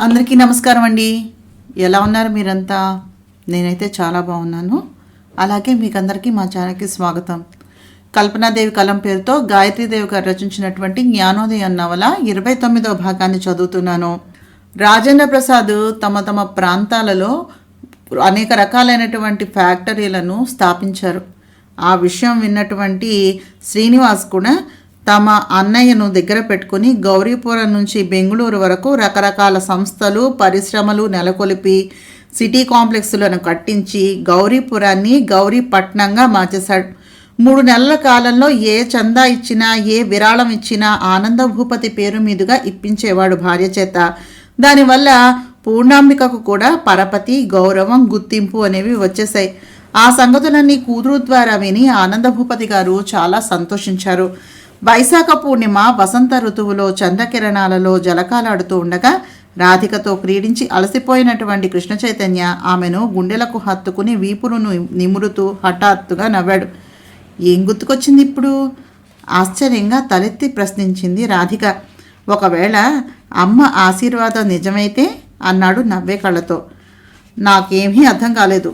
అందరికీ నమస్కారం అండి. ఎలా ఉన్నారు మీరంతా? నేనైతే చాలా బాగున్నాను. అలాగే మీకందరికీ మా ఛానల్కి స్వాగతం. కల్పనాదేవి కలం పేరుతో గాయత్రీదేవి గారు రచించినటువంటి జ్ఞానోదయం నవల 29వ భాగాన్ని చదువుతున్నాను. రాజేంద్ర ప్రసాద్ తమ తమ ప్రాంతాలలో అనేక రకాలైనటువంటి ఫ్యాక్టరీలను స్థాపించారు. ఆ విషయం విన్నటువంటి శ్రీనివాస్ కూడా తమ అన్నయ్యను దగ్గర పెట్టుకుని గౌరీపురం నుంచి బెంగళూరు వరకు రకరకాల సంస్థలు పరిశ్రమలు నెలకొల్పి సిటీ కాంప్లెక్స్లను కట్టించి గౌరీపురాన్ని గౌరీపట్నంగా మార్చేశాడు. 3 నెలల కాలంలో ఏ చందా ఇచ్చినా ఏ విరాళం ఇచ్చినా ఆనంద భూపతి పేరు మీదుగా ఇప్పించేవాడు భార్య చేత. దానివల్ల పూర్ణాంబికకు కూడా పరపతి గౌరవం గుర్తింపు అనేవి వచ్చేసాయి. ఆ సంగతులన్నీ కూతురు ద్వారా విని ఆనంద భూపతి గారు చాలా సంతోషించారు. వైశాఖ పూర్ణిమ వసంత ఋతువులో చంద్రకిరణాలలో జలకాలాడుతూ ఉండగా రాధికతో క్రీడించి అలసిపోయినటువంటి కృష్ణ చైతన్య ఆమెను గుండెలకు హత్తుకుని వీపును నిమురుతూ హఠాత్తుగా నవ్వాడు. ఏం గుర్తుకొచ్చింది ఇప్పుడు? ఆశ్చర్యంగా తలెత్తి ప్రశ్నించింది రాధిక. ఒకవేళ అమ్మ ఆశీర్వాదం నిజమైతే అన్నాడు నవ్వే కళ్ళతో. నాకేమీ అర్థం కాలేదు.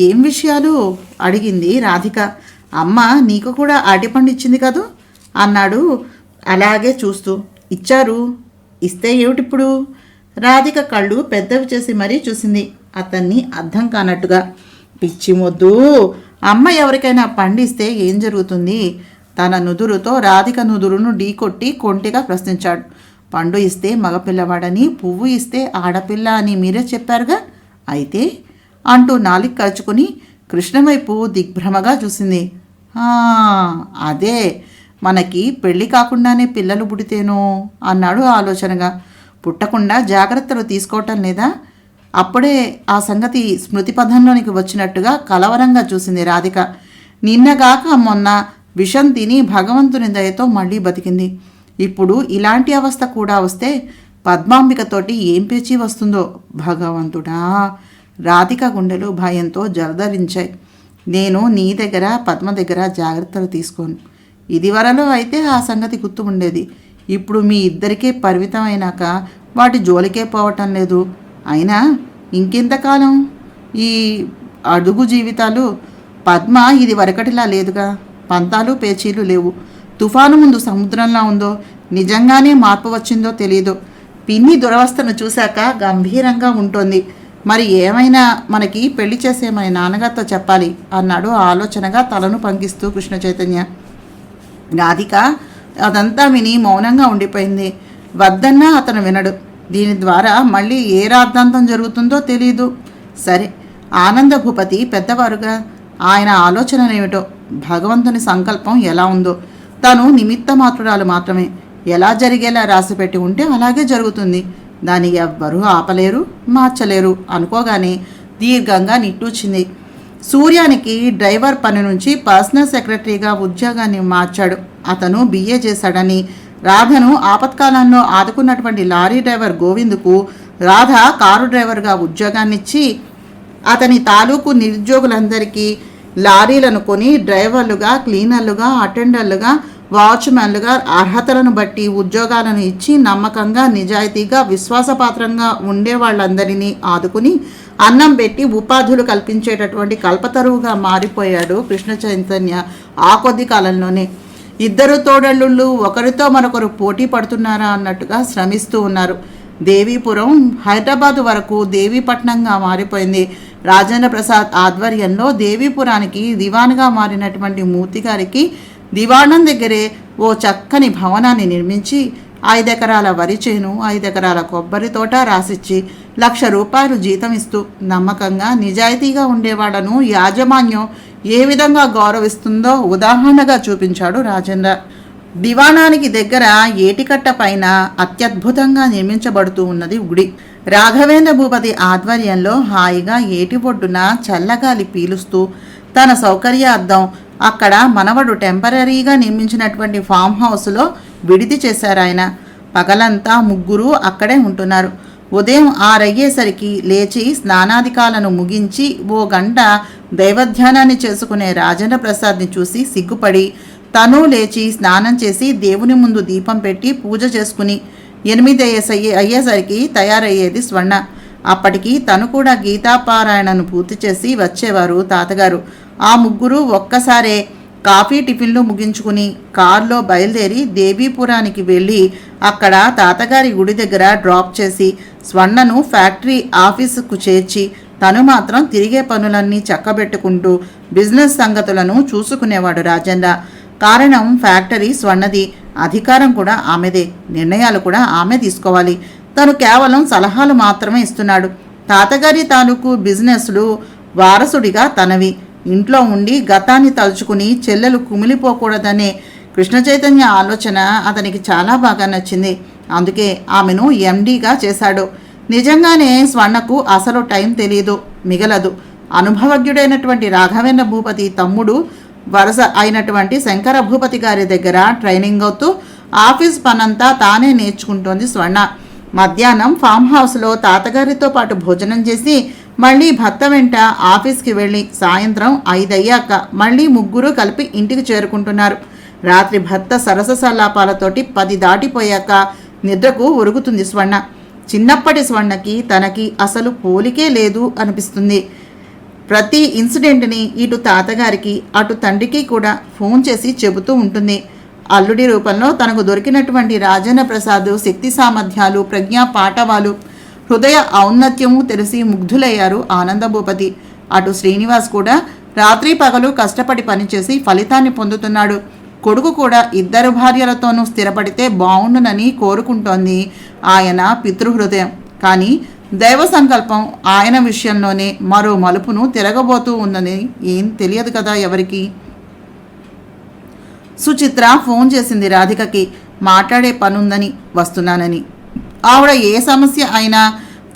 ఏం విషయాలు అడిగింది రాధిక. అమ్మ నీకు కూడా అరటిపండు ఇచ్చింది కదూ అన్నాడు అలాగే చూస్తూ. ఇచ్చారు. ఇస్తే ఏమిటిప్పుడు? రాధిక కళ్ళు పెద్దవి చేసి మరీ చూసింది అతన్ని అర్థం కానట్టుగా. పిచ్చి మొద్దు, అమ్మ ఎవరికైనా పండిస్తే ఏం జరుగుతుంది? తన నుదురుతో రాధిక నుదురును ఢీకొట్టి కొంటిగా ప్రశ్నించాడు. పండు ఇస్తే మగపిల్లవాడని, పువ్వు ఇస్తే ఆడపిల్ల అని మీరే చెప్పారుగా, అయితే అంటూ నాలిక కరుచుకుని కృష్ణ వైపు దిగ్భ్రమగా చూసింది. అదే, మనకి పెళ్ళి కాకుండానే పిల్లలు పుడితేనో అన్నాడు ఆలోచనగా. పుట్టకుండా జాగ్రత్తలు తీసుకోవటం లేదా? అప్పుడే ఆ సంగతి స్మృతి పథంలోనికి వచ్చినట్టుగా కలవరంగా చూసింది రాధిక. నిన్నగాక మొన్న విషం తిని భగవంతుని దయతో మళ్ళీ బతికింది. ఇప్పుడు ఇలాంటి అవస్థ కూడా వస్తే పద్మాంబికతోటి ఏం పేచి వస్తుందో భగవంతుడా! రాధిక గుండెలు భయంతో జలధరించాయి. నేను నీ దగ్గర పద్మ దగ్గర జాగ్రత్తలు తీసుకోను. ఇదివరలో అయితే ఆ సంగతి గుర్తు ఉండేది. ఇప్పుడు మీ ఇద్దరికే పరిమితమైనాక వాటి జోలికే పోవటం లేదు. అయినా ఇంకెంతకాలం ఈ అడుగు జీవితాలు? పద్మ ఇది వరకటిలా లేదుగా. పంతాలు పేచీలు లేవు. తుఫాను ముందు సముద్రంలా ఉందో, నిజంగానే మార్పు వచ్చిందో తెలియదు. పిన్ని దురవస్థను చూశాక గంభీరంగా ఉంటుంది. మరి ఏమైనా మనకి పెళ్లి చేసేమని నాన్నగారితో చెప్పాలి అన్నాడు ఆలోచనగా తలను పంకిస్తూ కృష్ణ చైతన్య. రాధిక అదంతా విని మౌనంగా ఉండిపోయింది. వద్దన్నా అతను వినడు. దీని ద్వారా మళ్ళీ ఏ రాద్ధాంతం జరుగుతుందో తెలియదు. సరే, ఆనంద భూపతి పెద్దవారుగా, ఆయన ఆలోచనలేమిటో, భగవంతుని సంకల్పం ఎలా ఉందో, తను నిమిత్త మాత్రురాలు మాత్రమే. ఎలా జరిగేలా రాసిపెట్టి ఉంటే అలాగే జరుగుతుంది. దాన్ని ఎవ్వరూ ఆపలేరు మార్చలేరు అనుకోగానే దీర్ఘంగా నిట్టూచింది. సూర్యానికి డ్రైవర్ పని నుంచి పర్సనల్ సెక్రటరీగా ఉద్యోగాన్ని మార్చాడు. అతను BA చేశాడని రాధను ఆపత్కాలంలో ఆదుకున్నటువంటి లారీ డ్రైవర్ గోవిందుకు రాధ కారు డ్రైవర్గా ఉద్యోగాన్నిచ్చి అతని తాలూకు నిరుద్యోగులందరికీ లారీలను కొని డ్రైవర్లుగా, క్లీనర్లుగా, అటెండర్లుగా, వాచ్మెన్లుగా అర్హతలను బట్టి ఉద్యోగాలను ఇచ్చి నమ్మకంగా, నిజాయితీగా, విశ్వాసపాత్రంగా ఉండే వాళ్ళందరినీ ఆదుకుని అన్నం పెట్టి ఉపాధులు కల్పించేటటువంటి కల్పతరువుగా మారిపోయాడు కృష్ణ చైతన్య. ఆ కొద్ది కాలంలోనే ఇద్దరు తోడళ్ళు ఒకరితో మరొకరు పోటీ పడుతున్నారా అన్నట్టుగా శ్రమిస్తూ ఉన్నారు. దేవీపురం హైదరాబాదు వరకు దేవీపట్నంగా మారిపోయింది. రాజేంద్ర ప్రసాద్ ఆధ్వర్యంలో దేవీపురానికి దివాన్గా మారినటువంటి మూర్తి గారికి దివాణం దగ్గరే ఓ చక్కని భవనాన్ని నిర్మించి 5 ఎకరాల వరి చేను, 5 ఎకరాల కొబ్బరి తోట రాసిచ్చి 1,00,000 రూపాయలు జీతం ఇస్తూ నమ్మకంగా నిజాయితీగా ఉండేవాళ్లను యాజమాన్యం ఏ విధంగా గౌరవిస్తుందో ఉదాహరణగా చూపించాడు రాజేంద్ర. దివాణానికి దగ్గర ఏటికట్ట పైన అత్యద్భుతంగా నిర్మించబడుతూ ఉన్నది గుడి. రాఘవేంద్ర భూపతి ఆధ్వర్యంలో హాయిగా ఏటి ఒడ్డున చల్లగాలి పీలుస్తూ తన సౌకర్యార్థం అక్కడ మనవడు టెంపరీగా నిర్మించినటువంటి ఫామ్ హౌస్లో విడిది చేశారాయన. పగలంతా ముగ్గురు అక్కడే ఉంటున్నారు. ఉదయం 6 అయ్యేసరికి లేచి స్నానాధికాలను ముగించి ఓ గంట దైవధ్యానాన్ని చేసుకునే రాజేంద్ర ప్రసాద్ని చూసి సిగ్గుపడి తను లేచి స్నానం చేసి దేవుని ముందు దీపం పెట్టి పూజ చేసుకుని 8 అయ్యేసరికి తయారయ్యేది స్వర్ణ. అప్పటికి తను కూడా గీతాపారాయణను పూర్తి చేసి వచ్చేవారు తాతగారు. ఆ ముగ్గురు ఒక్కసారే కాఫీ టిఫిన్లు ముగించుకుని కారులో బయలుదేరి దేవీపురానికి వెళ్ళి అక్కడ తాతగారి గుడి దగ్గర డ్రాప్ చేసి స్వర్ణను ఫ్యాక్టరీ ఆఫీసుకు చేర్చి తను మాత్రం తిరిగే పనులన్నీ చక్కబెట్టుకుంటూ బిజినెస్ సంగతులను చూసుకునేవాడు రాజన్న. కారణం ఫ్యాక్టరీ స్వర్ణది, అధికారం కూడా ఆమెదే, నిర్ణయాలు కూడా ఆమె తీసుకోవాలి. తను కేవలం సలహాలు మాత్రమే ఇస్తున్నాడు. తాతగారి తాలూకు బిజినెస్లు వారసుడిగా తనవి. ఇంట్లో ఉండి గతాన్ని తలుచుకుని చెల్లెలు కుమిలిపోకూడదనే కృష్ణ చైతన్య ఆలోచన అతనికి చాలా బాగా నచ్చింది. అందుకే ఆమెను ఎండీగా చేశాడు. నిజంగానే స్వర్ణకు అసలు టైం తెలియదు, మిగలదు. అనుభవజ్ఞుడైనటువంటి రాఘవేంద్ర భూపతి తమ్ముడు వరస అయినటువంటి శంకర భూపతి గారి దగ్గర ట్రైనింగ్ అవుతూ ఆఫీస్ పనంతా తానే నేర్చుకుంటోంది స్వర్ణ. మధ్యాహ్నం ఫామ్ హౌస్లో తాతగారితో పాటు భోజనం చేసి మళ్ళీ భర్త వెంట ఆఫీస్కి వెళ్ళి సాయంత్రం 5 అయ్యాక మళ్ళీ ముగ్గురు కలిపి ఇంటికి చేరుకుంటున్నారు. రాత్రి భర్త సరస సల్లాపాలతోటి 10 దాటిపోయాక నిద్రకు ఒరుగుతుంది స్వర్ణ. చిన్నప్పటి స్వర్ణకి తనకి అసలు పోలికే లేదు అనిపిస్తుంది. ప్రతి ఇన్సిడెంట్ని ఇటు తాతగారికి అటు తండ్రికి కూడా ఫోన్ చేసి చెబుతూ ఉంటుంది. అల్లుడి రూపంలో తనకు దొరికినటువంటి రాజన్న ప్రసాద్ శక్తి సామర్థ్యాలు, ప్రజ్ఞా పాఠవాలు, హృదయ ఔన్నత్యము తెలిసి ముగ్ధులయ్యారు ఆనందభూపతి. అటు శ్రీనివాస్ కూడా రాత్రి పగలు కష్టపడి పనిచేసి ఫలితాన్ని పొందుతున్నాడు. కొడుకు కూడా 2 భార్యలతోనూ స్థిరపడితే బావుండునని కోరుకుంటోంది ఆయన పితృహృదయం. కానీ దైవ సంకల్పం ఆయన విషయంలోనే మరో మలుపును తిరగబోతూ ఉందని ఏం తెలియదు కదా ఎవరికి. సుచిత్ర ఫోన్ చేసింది రాధికకి. మాట్లాడే పనుందని వస్తున్నానని. ఆవిడ ఏ సమస్య అయినా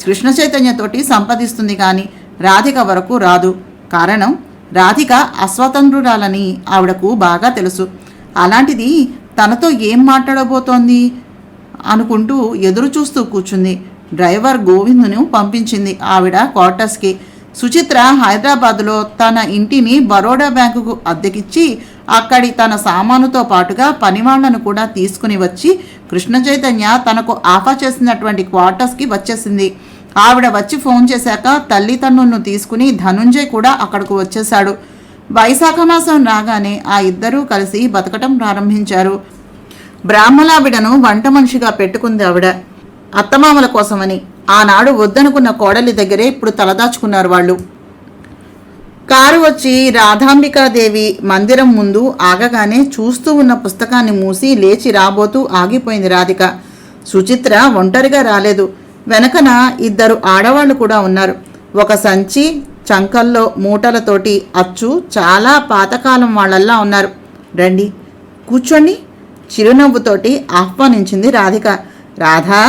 కృష్ణ చైతన్యతోటి సంపాదిస్తుంది కానీ రాధిక వరకు రాదు. కారణం రాధిక అస్వతంత్రురాలని ఆవిడకు బాగా తెలుసు. అలాంటిది తనతో ఏం మాట్లాడబోతోంది అనుకుంటూ ఎదురు చూస్తూ కూర్చుంది. డ్రైవర్ గోవిందును పంపించింది ఆవిడ క్వార్టర్స్కి. సుచిత్ర హైదరాబాద్లో తన ఇంటిని బరోడా బ్యాంకుకు అద్దెకిచ్చి అక్కడి తన సామానుతో పాటుగా పనివాళ్లను కూడా తీసుకుని వచ్చి కృష్ణ చైతన్య తనకు ఆఫర్ చేసినటువంటి క్వార్టర్స్కి వచ్చేసింది. ఆవిడ వచ్చి ఫోన్ చేశాక తల్లిదండ్రులను తీసుకుని ధనుంజయ్ కూడా అక్కడకు వచ్చేశాడు. వైశాఖ మాసం రాగానే ఆ ఇద్దరూ కలిసి బతకటం ప్రారంభించారు. బ్రాహ్మలావిడను వంట మనిషిగా పెట్టుకుంది ఆవిడ, అత్తమామల కోసమని. ఆనాడు వద్దనుకున్న కోడలి దగ్గరే ఇప్పుడు తలదాచుకున్నారు వాళ్ళు. కారు వచ్చి రాధాంబికాదేవి మందిరం ముందు ఆగగానే చూస్తూ ఉన్న పుస్తకాన్ని మూసి లేచి రాబోతూ ఆగిపోయింది రాధిక. సుచిత్ర ఒంటరిగా రాలేదు. వెనకన 2 ఆడవాళ్లు కూడా ఉన్నారు. ఒక సంచి, చంకల్లో మూటలతోటి అచ్చు చాలా పాతకాలం వాళ్ళల్లా ఉన్నారు. రండి కూర్చోండి, చిరునవ్వుతోటి ఆహ్వానించింది రాధిక. రాధా,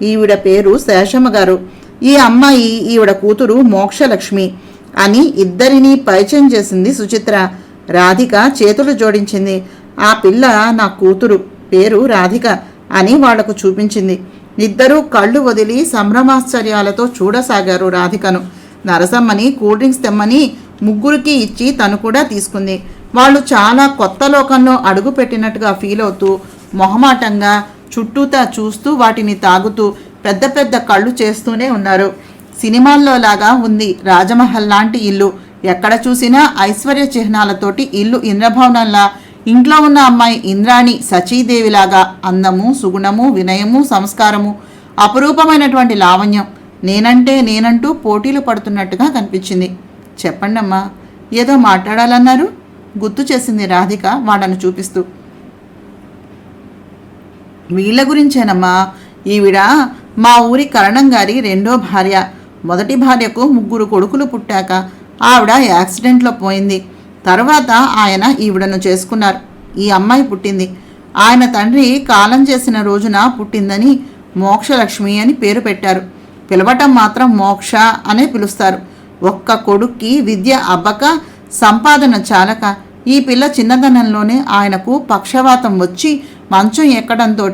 ఈవిడ పేరు శేషమ్మ గారు. ఈ అమ్మాయి ఈవిడ కూతురు మోక్షలక్ష్మి అని ఇద్దరినీ పరిచయం చేసింది సుచిత్ర. రాధిక చేతులు జోడించింది. ఆ పిల్ల నా కూతురు, పేరు రాధిక అని వాళ్లకు చూపించింది. ఇద్దరూ కళ్ళు వదిలి సంభ్రమాశ్చర్యాలతో చూడసాగారు రాధికను. నరసమ్మని కూల్ డ్రింక్స్ తెమ్మని ముగ్గురికి ఇచ్చి తను కూడా తీసుకుంది. వాళ్ళు చాలా కొత్త లోకంలో అడుగు పెట్టినట్టుగా ఫీల్ అవుతూ మొహమాటంగా చుట్టూతా చూస్తూ వాటిని తాగుతూ పెద్ద పెద్ద కళ్ళు చేస్తూనే ఉన్నారు. సినిమాల్లో లాగా ఉంది రాజమహల్ లాంటి ఇల్లు. ఎక్కడ చూసినా ఐశ్వర్య చిహ్నాలతోటి ఇల్లు ఇంద్రభవనంలా. ఇంట్లో ఉన్న అమ్మాయి ఇంద్రాణి సచీదేవిలాగా అందము, సుగుణము, వినయము, సంస్కారము, అపురూపమైనటువంటి లావణ్యం. నేనంటూ పోటీలు పడుతున్నట్టుగా కనిపించింది. చెప్పండమ్మా, ఏదో మాట్లాడాలన్నారు, గుర్తు చేసింది రాధిక వాళ్ళను చూపిస్తూ. వీళ్ళ గురించేనమ్మా. ఈవిడ మా ఊరి కరణం గారి 2వ భార్య. మొదటి భార్యకు 3 కొడుకులు పుట్టాక ఆవిడ యాక్సిడెంట్లో పోయింది. తర్వాత ఆయన ఈవిడను చేసుకున్నారు. ఈ అమ్మాయి పుట్టింది. ఆయన తండ్రి కాలం చేసిన రోజున పుట్టిందని మోక్షలక్ష్మి అని పేరు పెట్టారు. పిలవటం మాత్రం మోక్ష అనే పిలుస్తారు. ఒక్క కొడుక్కి విద్య అబ్బక, సంపాదన చాలక ఈ పిల్ల చిన్నతనంలోనే ఆయనకు పక్షవాతం వచ్చి మంచం ఎక్కడంతో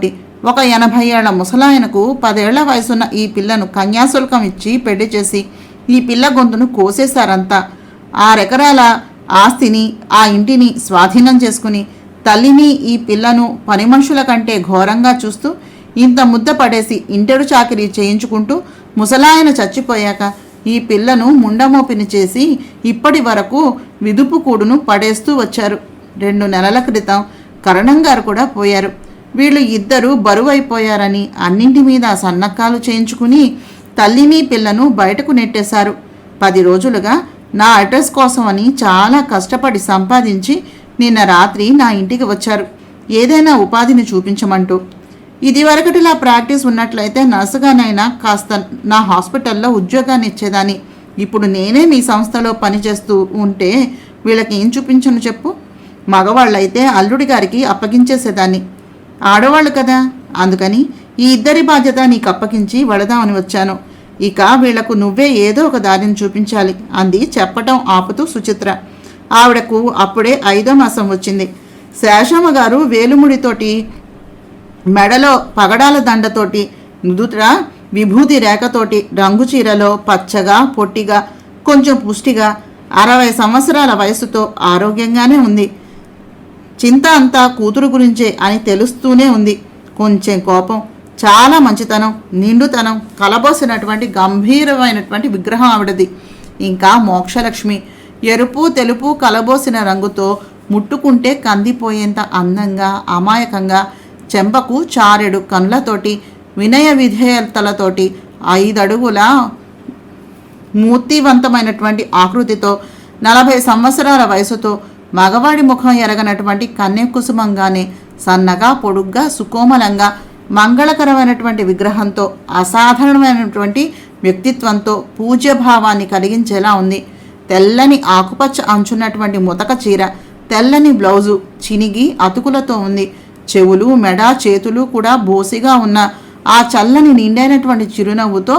ఒక 80 ఏళ్ల ముసలాయనకు 10 ఏళ్ల వయసున్న ఈ పిల్లను కన్యాశుల్కం ఇచ్చి పెళ్లి చేసి ఈ పిల్ల గొంతును కోసేశారంతా. 6 ఎకరాల ఆస్తిని, ఆ ఇంటిని స్వాధీనం చేసుకుని తల్లిని, ఈ పిల్లను పని మనుషుల కంటే ఘోరంగా చూస్తూ ఇంత ముద్ద పడేసి ఇంటెడు చాకిరీ చేయించుకుంటూ ముసలాయన చచ్చిపోయాక ఈ పిల్లను ముండమోపిని చేసి ఇప్పటి వరకు విదుపు కూడును పడేస్తూ వచ్చారు. 2 నెలల క్రితం కరణం గారు కూడా పోయారు. వీళ్ళు ఇద్దరు బరువైపోయారని అన్నింటి మీద సన్నక్కాలు చేయించుకుని తల్లిని పిల్లను బయటకు నెట్టేశారు. 10 రోజులుగా నా అడ్రస్ కోసమని చాలా కష్టపడి సంపాదించి నిన్న రాత్రి నా ఇంటికి వచ్చారు, ఏదైనా ఉపాధిని చూపించమంటూ. ఇదివరకటిలా ప్రాక్టీస్ ఉన్నట్లయితే నర్సుగానైనా కాస్త నా హాస్పిటల్లో ఉద్యోగాన్ని ఇచ్చేదాన్ని. ఇప్పుడు నేనే మీ సంస్థలో పనిచేస్తూ ఉంటే వీళ్ళకి ఏం చూపించను చెప్పు? మగవాళ్ళైతే అల్లుడి గారికి అప్పగించేసేదాన్ని. ఆడవాళ్ళు కదా, అందుకని ఈ ఇద్దరి బాధ్యత నీకు అప్పగించి వెళదామని వచ్చాను. ఇక వీళ్లకు నువ్వే ఏదో ఒక దారిని చూపించాలి అంది చెప్పటం ఆపుతూ సుచిత్ర. ఆవిడకు అప్పుడే 5వ మాసం వచ్చింది. శేషమ్మ గారు వేలుముడితోటి, మెడలో పగడాల దండతోటి, నుదుట విభూతి రేఖతోటి, రంగు చీరలో పచ్చగా పొట్టిగా కొంచెం పుష్టిగా 60 సంవత్సరాల వయసుతో ఆరోగ్యంగానే ఉంది. చింత అంతా కూతురు గురించే అని తెలుస్తూనే ఉంది. కొంచెం కోపం, చాలా మంచితనం, నిండుతనం కలబోసినటువంటి గంభీరమైనటువంటి విగ్రహం ఆవిడది. ఇంకా మోక్షలక్ష్మి ఎరుపు తెలుపు కలబోసిన రంగుతో ముట్టుకుంటే కందిపోయేంత అందంగా అమాయకంగా, చెంపకు చారెడు కనులతోటి, వినయ విధేయతలతోటి, 5 అడుగుల మూర్తివంతమైనటువంటి ఆకృతితో, 40 సంవత్సరాల వయసుతో, మగవాడి ముఖం ఎరగనటువంటి కన్య కుసుమంగానే సన్నగా పొడుగ్గా సుకోమలంగా మంగళకరమైనటువంటి విగ్రహంతో, అసాధారణమైనటువంటి వ్యక్తిత్వంతో పూజ్యభావాన్ని కలిగించేలా ఉంది. తెల్లని ఆకుపచ్చ అంచున్నటువంటి ముతక చీర, తెల్లని బ్లౌజు చినిగి అతుకులతో ఉంది. చెవులు మెడ చేతులు కూడా బోసిగా ఉన్న ఆ చల్లని నిండైనటువంటి చిరునవ్వుతో,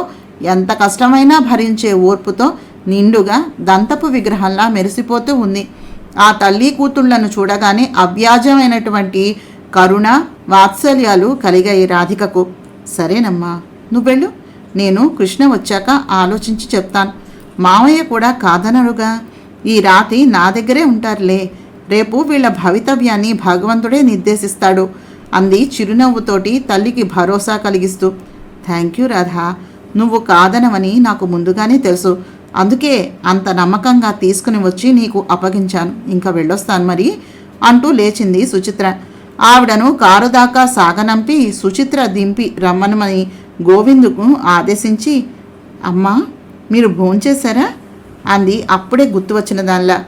ఎంత కష్టమైనా భరించే ఓర్పుతో నిండుగా దంతపు విగ్రహంలా మెరిసిపోతూ ఉంది. ఆ తల్లి కూతుళ్లను చూడగానే అవ్యాజమైనటువంటి కరుణ వాత్సల్యాలు కలిగాయి రాధికకు. సరేనమ్మా, నువ్వెళ్ళు, నేను కృష్ణ వచ్చాక ఆలోచించి చెప్తాను. మామయ్య కూడా కాదనరుగా, ఈ రాత్రి నా దగ్గరే ఉంటారులే. రేపు వీళ్ళ భవితవ్యాన్ని భగవంతుడే నిర్దేశిస్తాడు అంది చిరునవ్వుతోటి తల్లికి భరోసా కలిగిస్తూ. థ్యాంక్ యూ రాధా, నువ్వు కాదనవని నాకు ముందుగానే తెలుసు. అందుకే అంత నమ్మకంగా తీసుకుని వచ్చి నీకు అప్పగించాను. ఇంకా వెళ్ళొస్తాను మరి అంటూ లేచింది సుచిత్ర. ఆవిడను కారు దాకా సాగనంపి సుచిత్ర దింపి రమ్మనమని గోవిందుకు ఆదేశించి, అమ్మా మీరు భోంచేశారా అంది అప్పుడే గుర్తు వచ్చిన దానిలా.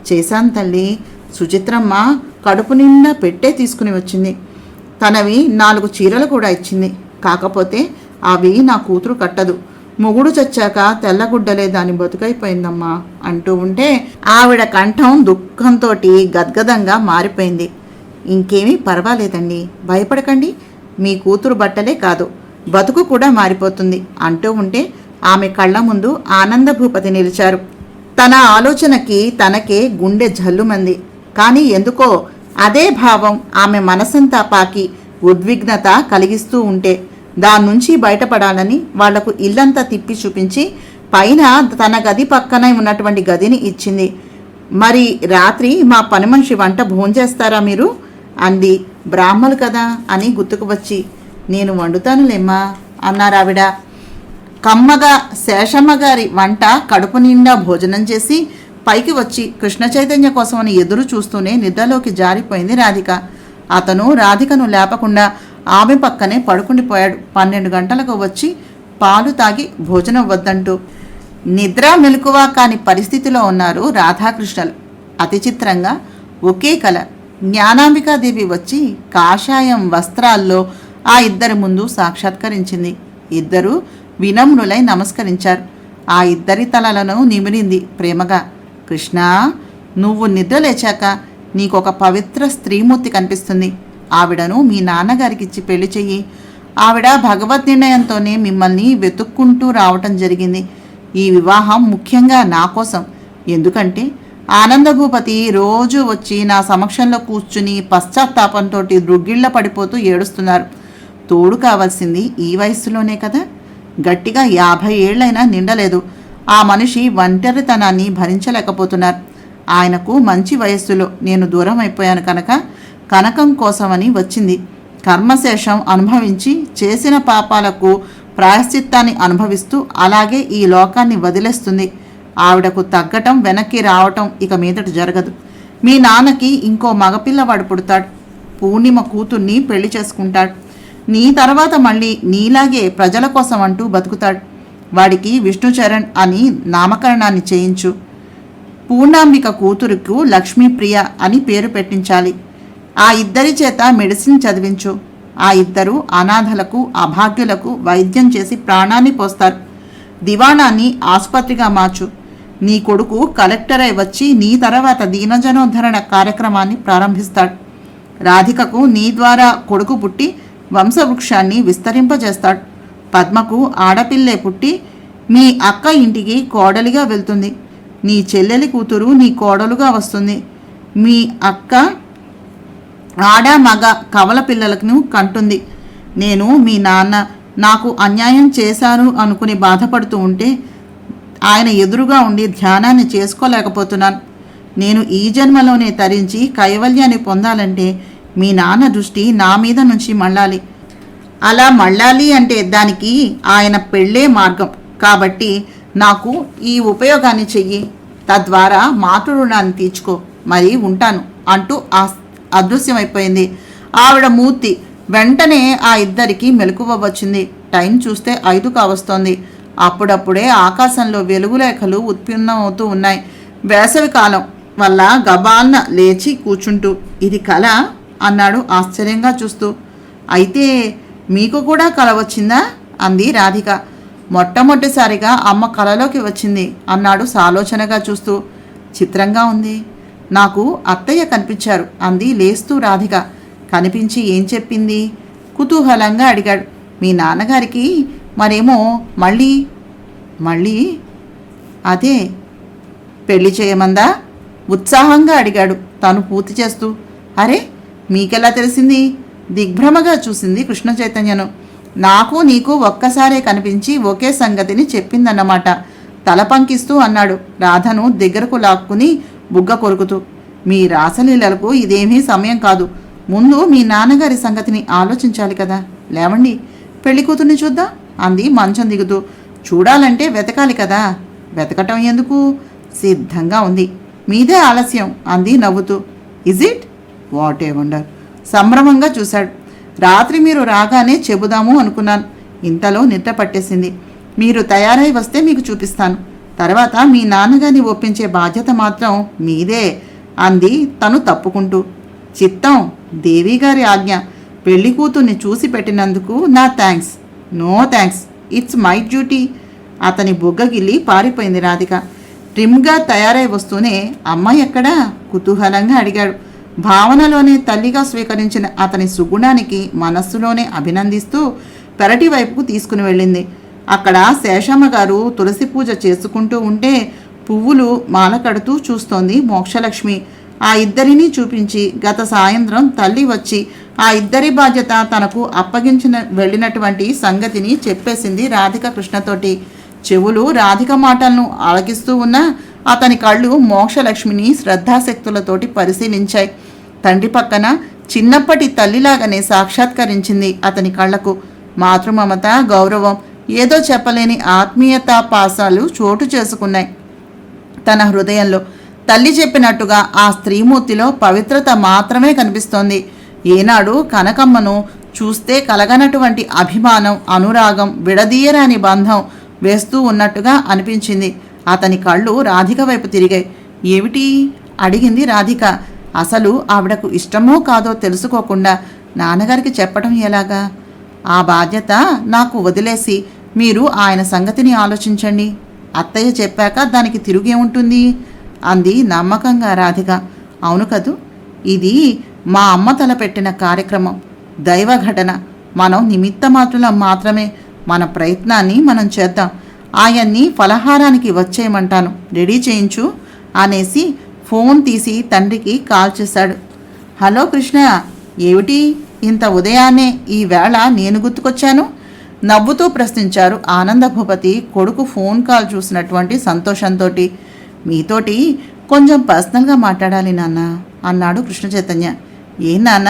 చేశాను తల్లి. సుచిత్రమ్మ కడుపు నిండా పెట్టే తీసుకుని వచ్చింది. తనవి 4 చీరలు కూడా ఇచ్చింది. కాకపోతే అవి నా కూతురు కట్టదు. మొగుడు చచ్చాక తెల్లగుడ్డలే దాని బతుకైపోయిందమ్మా అంటూ ఉంటే ఆవిడ కంఠం దుఃఖంతో గద్గదంగా మారిపోయింది. ఇంకేమీ పర్వాలేదండి, భయపడకండి. మీ కూతురు బట్టలే కాదు, బతుకు కూడా మారిపోతుంది అంటూ ఉంటే ఆమె కళ్ళ ముందు ఆనందభూపతి నిలిచారు. తన ఆలోచనకి తనకే గుండె జల్లుమంది. కానీ ఎందుకో అదే భావం ఆమె మనసంతా పాకి ఉద్విగ్నత కలిగిస్తూ ఉంటే దాని నుంచి బయటపడాలని వాళ్లకు ఇల్లంతా తిప్పి చూపించి పైన తన గది పక్కనే ఉన్నటువంటి గదిని ఇచ్చింది. మరి రాత్రి మా పని మనిషి వంట భోంచేస్తారా మీరు అంది. బ్రాహ్మలు కదా అని గుర్తుకు వచ్చి, నేను వండుతానులేమ్మా అన్నారావిడ. కమ్మగా శేషమ్మ గారి వంట కడుపు నిండా భోజనం చేసి పైకి వచ్చి కృష్ణ చైతన్య కోసమని ఎదురు చూస్తూనే నిద్రలోకి జారిపోయింది రాధిక. అతను రాధికను లేపకుండా ఆమె పక్కనే పడుకుండిపోయాడు. 12 గంటలకు వచ్చి పాలు తాగి భోజనం వద్దంటూ. నిద్ర మెలకువ కాని పరిస్థితిలో ఉన్నారు రాధాకృష్ణలు. అతి చిత్రంగా ఒకే కల. జ్ఞానాంబికాదేవి వచ్చి కాషాయం వస్త్రాల్లో ఆ ఇద్దరి ముందు సాక్షాత్కరించింది. ఇద్దరూ వినమ్రులై నమస్కరించారు. ఆ ఇద్దరి తలలను నిమిరింది ప్రేమగా. కృష్ణ, నువ్వు నిద్ర లేచాక నీకొక పవిత్ర స్త్రీమూర్తి కనిపిస్తుంది. ఆవిడను మీ నాన్నగారికిచ్చి పెళ్లి చెయ్యి. ఆవిడ భగవద్ నిర్ణయంతోనే మిమ్మల్ని వెతుక్కుంటూ రావటం జరిగింది. ఈ వివాహం ముఖ్యంగా నా కోసం. ఎందుకంటే ఆనందభూపతి రోజు వచ్చి నా సమక్షంలో కూర్చుని పశ్చాత్తాపంతో దృగ్గిళ్ళ పడిపోతూ ఏడుస్తున్నారు. తోడు కావాల్సింది ఈ వయస్సులోనే కదా. గట్టిగా 50 ఏళ్లైనా నిండలేదు. ఆ మనిషి ఒంటరితనాన్ని భరించలేకపోతున్నారు. ఆయనకు మంచి వయస్సులో నేను దూరం అయిపోయాను కనుక కనకం కోసమని వచ్చింది. కర్మశేషం అనుభవించి చేసిన పాపాలకు ప్రాయశ్చిత్తాన్ని అనుభవిస్తూ అలాగే ఈ లోకాన్ని వదిలేస్తుంది. ఆవిడకు తగ్గటం వెనక్కి రావటం ఇక మీదట జరగదు. మీ నాన్నకి ఇంకో మగపిల్లవాడు పుడతాడు. పూర్ణిమ కూతుర్ని పెళ్లి చేసుకుంటాడు. నీ తర్వాత మళ్ళీ నీలాగే ప్రజల కోసం అంటూ బతుకుతాడు. వాడికి విష్ణుచరణ్ అని నామకరణాన్ని చేయించు. పూర్ణాంబిక కూతురుకు లక్ష్మీప్రియ అని పేరు పెట్టించాలి. ఆ ఇద్దరి చేత మెడిసిన్ చదివించు. ఆ ఇద్దరు అనాథలకు అభాగ్యులకు వైద్యం చేసి ప్రాణాన్ని పోస్తారు. దివాణాన్ని ఆసుపత్రిగా మార్చు. నీ కొడుకు కలెక్టర్ అయి వచ్చి నీ తర్వాత దీనజనోద్ధరణ కార్యక్రమాన్ని ప్రారంభిస్తాడు. రాధికకు నీ ద్వారా కొడుకు పుట్టి వంశవృక్షాన్ని విస్తరింపజేస్తాడు. పద్మకు ఆడపిల్లే పుట్టి మీ అక్క ఇంటికి కోడలిగా వెళ్తుంది. నీ చెల్లెలి కూతురు నీ కోడలుగా వస్తుంది. మీ అక్క ఆడ మగ కవల పిల్లలకు కంటుంది. నేను మీ నాన్న నాకు అన్యాయం చేశారు అనుకుని బాధపడుతూ ఉంటే ఆయన ఎదురుగా ఉండి ధ్యానాన్ని చేసుకోలేకపోతున్నాను. నేను ఈ జన్మలోనే తరించి కైవల్యాన్ని పొందాలంటే మీ నాన్న దృష్టి నా మీద నుంచి మళ్ళాలి. అలా మళ్ళాలి అంటే దానికి ఆయన పెళ్ళే మార్గం. కాబట్టి నాకు ఈ ఉపయోగాన్ని చెయ్యి. తద్వారా మాతృ రుణాన్ని తీర్చుకో. మరి ఉంటాను అంటూ అదృశ్యమైపోయింది ఆవిడ మూర్తి. వెంటనే ఆ ఇద్దరికి మెలకువ వచ్చింది. టైం చూస్తే 5 కావస్తోంది. అప్పుడప్పుడే ఆకాశంలో వెలుగురేఖలు ఉత్పన్నమవుతూ ఉన్నాయి. వేసవి కాలం వల్ల గబాల్న లేచి కూర్చుంటూ ఇది కళ అన్నాడు ఆశ్చర్యంగా చూస్తూ. అయితే మీకు కూడా కళ వచ్చిందా అంది రాధిక. మొట్టమొదటిసారిగా అమ్మ కళలోకి వచ్చింది అన్నాడు సాలోచనగా చూస్తూ. చిత్రంగా ఉంది. నాకు అత్తయ్య కనిపించారు అంది లేస్తూ రాధిక. కనిపించి ఏం చెప్పింది కుతూహలంగా అడిగాడు. మీ నాన్నగారికి మరేమో మళ్ళీ అదే పెళ్లి చేయమందా ఉత్సాహంగా అడిగాడు తను పూర్తి చేస్తూ. అరే మీకెలా తెలిసింది దిగ్భ్రమగా చూసింది కృష్ణ చైతన్యను. నాకు నీకు ఒక్కసారే కనిపించి ఒకే సంగతిని చెప్పిందన్నమాట తల పంకిస్తూ అన్నాడు రాధను దగ్గరకు లాక్కుని బుగ్గ కొరుకుతూ. మీ రాసలీలలకు ఇదేమీ సమయం కాదు. ముందు మీ నాన్నగారి సంగతిని ఆలోచించాలి కదా. లేవండి పెళ్లి కూతుర్ని చూద్దాం అంది మంచం దిగుతూ. చూడాలంటే వెతకాలి కదా. వెతకటం ఎందుకు సిద్ధంగా ఉంది. మీదే ఆలస్యం అంది నవ్వుతూ. Is it what a wonder సంభ్రమంగా చూశాడు. రాత్రి మీరు రాగానే చెబుదాము అనుకున్నాను. ఇంతలో నిద్ర పట్టేసింది. మీరు తయారై వస్తే మీకు చూపిస్తాను. తర్వాత మీ నాన్నగారిని ఒప్పించే బాధ్యత మాత్రం మీదే అంది తను తప్పుకుంటూ. చిత్తం దేవిగారి ఆజ్ఞ. పెళ్లి కూతుర్ని చూసి పెట్టినందుకు నా thanks. No thanks, it's my duty. అతని బుగ్గగిల్లి పారిపోయింది రాధిక. ట్రిమ్గా తయారై వస్తూనే అమ్మాయి ఎక్కడా కుతూహలంగా అడిగాడు. భావనలోనే తల్లిగా స్వీకరించిన అతని సుగుణానికి మనస్సులోనే అభినందిస్తూ పెరటి వైపుకు తీసుకుని వెళ్ళింది. అక్కడ శేషమ్మ గారు తులసి పూజ చేసుకుంటూ ఉంటే పువ్వులు మాల కడుతూ చూస్తోంది మోక్షలక్ష్మి. ఆ ఇద్దరినీ చూపించి గత సాయంత్రం తల్లి వచ్చి ఆ ఇద్దరి బాధ్యత తనకు అప్పగించిన వెళ్ళినటువంటి సంగతిని చెప్పేసింది రాధిక కృష్ణతోటి. చెవులు రాధిక మాటలను ఆలకిస్తూ ఉన్నా అతని కళ్ళు మోక్షలక్ష్మిని శ్రద్ధాశక్తులతోటి పరిశీలించాయి. తండ్రి పక్కన చిన్నప్పటి తల్లిలాగానే సాక్షాత్కరించింది అతని కళ్లకు. మాతృమమత, గౌరవం, ఏదో చెప్పలేని ఆత్మీయతా పాసాలు చోటు చేసుకున్నాయి తన హృదయంలో. తల్లి చెప్పినట్టుగా ఆ స్త్రీమూర్తిలో పవిత్రత మాత్రమే కనిపిస్తోంది. ఏనాడు కనకమ్మను చూస్తే కలగనటువంటి అభిమానం, అనురాగం, విడదీయరాని బంధం వేస్తూ ఉన్నట్టుగా అనిపించింది. అతని కళ్ళు రాధిక వైపు తిరిగాయి. ఏమిటి అడిగింది రాధిక. అసలు ఆవిడకు ఇష్టమో కాదో తెలుసుకోకుండా నాన్నగారికి చెప్పడం ఎలాగా? ఆ బాధ్యత నాకు వదిలేసి మీరు ఆయన సంగతిని ఆలోచించండి. అత్తయ్య చెప్పాక దానికి తిరుగేముంటుంది అంది నమ్మకంగా రాధిక. అవును కదూ, ఇది మా అమ్మ తలపెట్టిన కార్యక్రమం, దైవ ఘటన. మనం నిమిత్త మాత్రులం మాత్రమే. మన ప్రయత్నాన్ని మనం చేద్దాం. ఆయన్ని ఫలహారానికి వచ్చేయమంటాను, రెడీ చేయించు అనేసి ఫోన్ తీసి తండ్రికి కాల్ చేశాడు. హలో కృష్ణ, ఏమిటి ఇంత ఉదయాన్నే ఈ వేళ నేను గుర్తుకొచ్చాను? నవ్వుతూ ప్రశ్నించారు ఆనంద భూపతి కొడుకు ఫోన్ కాల్ చూసినటువంటి సంతోషంతో. మీతోటి కొంచెం పర్సనల్గా మాట్లాడాలి నాన్న అన్నాడు కృష్ణ చైతన్య. ఏ నాన్న,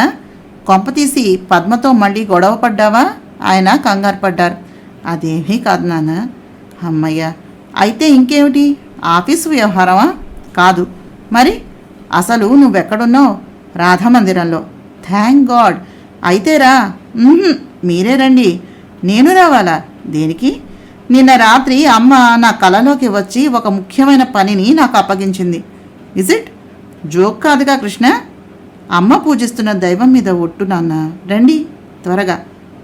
కొంపతీసి పద్మతో మళ్ళీ గొడవ పడ్డావా? ఆయన కంగారు పడ్డారు. అదేమీ కాదు నాన్న. అమ్మయ్య, అయితే ఇంకేమిటి? ఆఫీసు వ్యవహారమా? కాదు. మరి అసలు నువ్వెక్కడున్నావు? రాధామందిరంలో. Thank God. అయితే రా. మీరే రండి. నేను రావాలా? దేనికి? నిన్న రాత్రి అమ్మ నా కలలోకి వచ్చి ఒక ముఖ్యమైన పనిని నాకు అప్పగించింది. Is it? జోక్ కాదుగా కృష్ణ? అమ్మ పూజిస్తున్న దైవం మీద ఒట్టు నాన్న. రండి త్వరగా,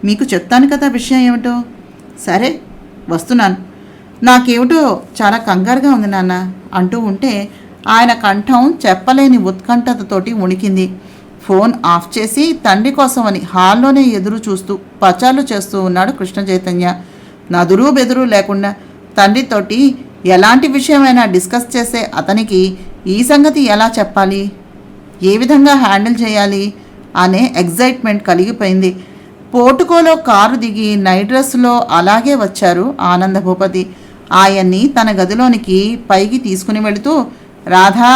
మీకు చెప్తాను కదా విషయం ఏమిటో. సరే వస్తున్నాను. నాకేమిటో చాలా కంగారుగా ఉంది నాన్న అంటూ ఉంటే ఆయన కంఠం చెప్పలేని ఉత్కంఠతతోటి ఉణికింది. ఫోన్ ఆఫ్ చేసి తండ్రి కోసమని హాల్లోనే ఎదురు చూస్తూ పచార్లు చేస్తూ ఉన్నాడు కృష్ణ చైతన్య. నదురు బెదురు లేకుండా తండ్రితోటి ఎలాంటి విషయమైనా డిస్కస్ చేసే అతనికి ఈ సంగతి ఎలా చెప్పాలి, ఏ విధంగా హ్యాండిల్ చేయాలి అనే ఎగ్జైట్మెంట్ కలిగిపోయింది. పోర్టుకోలో కారు దిగి నైట్ డ్రెస్లో అలాగే వచ్చారు ఆనంద భూపతి. ఆయన్ని తన గదిలోనికి పైకి తీసుకుని వెళుతూ, రాధా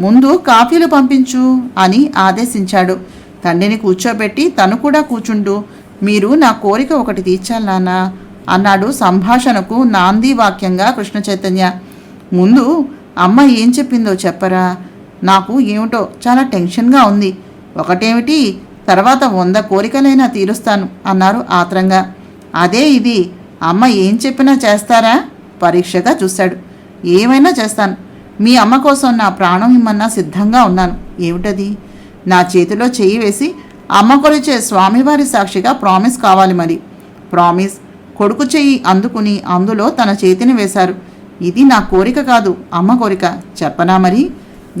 ముందు కాఫీలు పంపించు అని ఆదేశించాడు. తండ్రిని కూర్చోబెట్టి తను కూడా కూర్చుంటూ, మీరు నా కోరిక ఒకటి తీర్చాలి నాన్న అన్నాడు సంభాషణకు నాంది వాక్యంగా కృష్ణ చైతన్య. ముందు అమ్మ ఏం చెప్పిందో చెప్పరా? నాకు ఏమిటో చాలా టెన్షన్గా ఉంది. ఒకటేమిటి, తర్వాత 100 కోరికలైనా తీరుస్తాను అన్నారు ఆత్రంగా. అదే ఇది, అమ్మ ఏం చెప్పినా చేస్తారా? పరీక్షగా చూశాడు. ఏమైనా చేస్తాను. మీ అమ్మ కోసం నా ప్రాణం ఇమ్మన్నా సిద్ధంగా ఉన్నాను. ఏమిటది? నా చేతిలో చెయ్యి వేసి అమ్మ కొలిచే స్వామివారి సాక్షిగా ప్రామిస్ కావాలి. మరి ప్రామిస్. కొడుకు చెయ్యి అందుకుని అందులో తన చేతిని వేశారు. ఇది నా కోరిక కాదు, అమ్మ కోరిక. చెప్పనా మరి?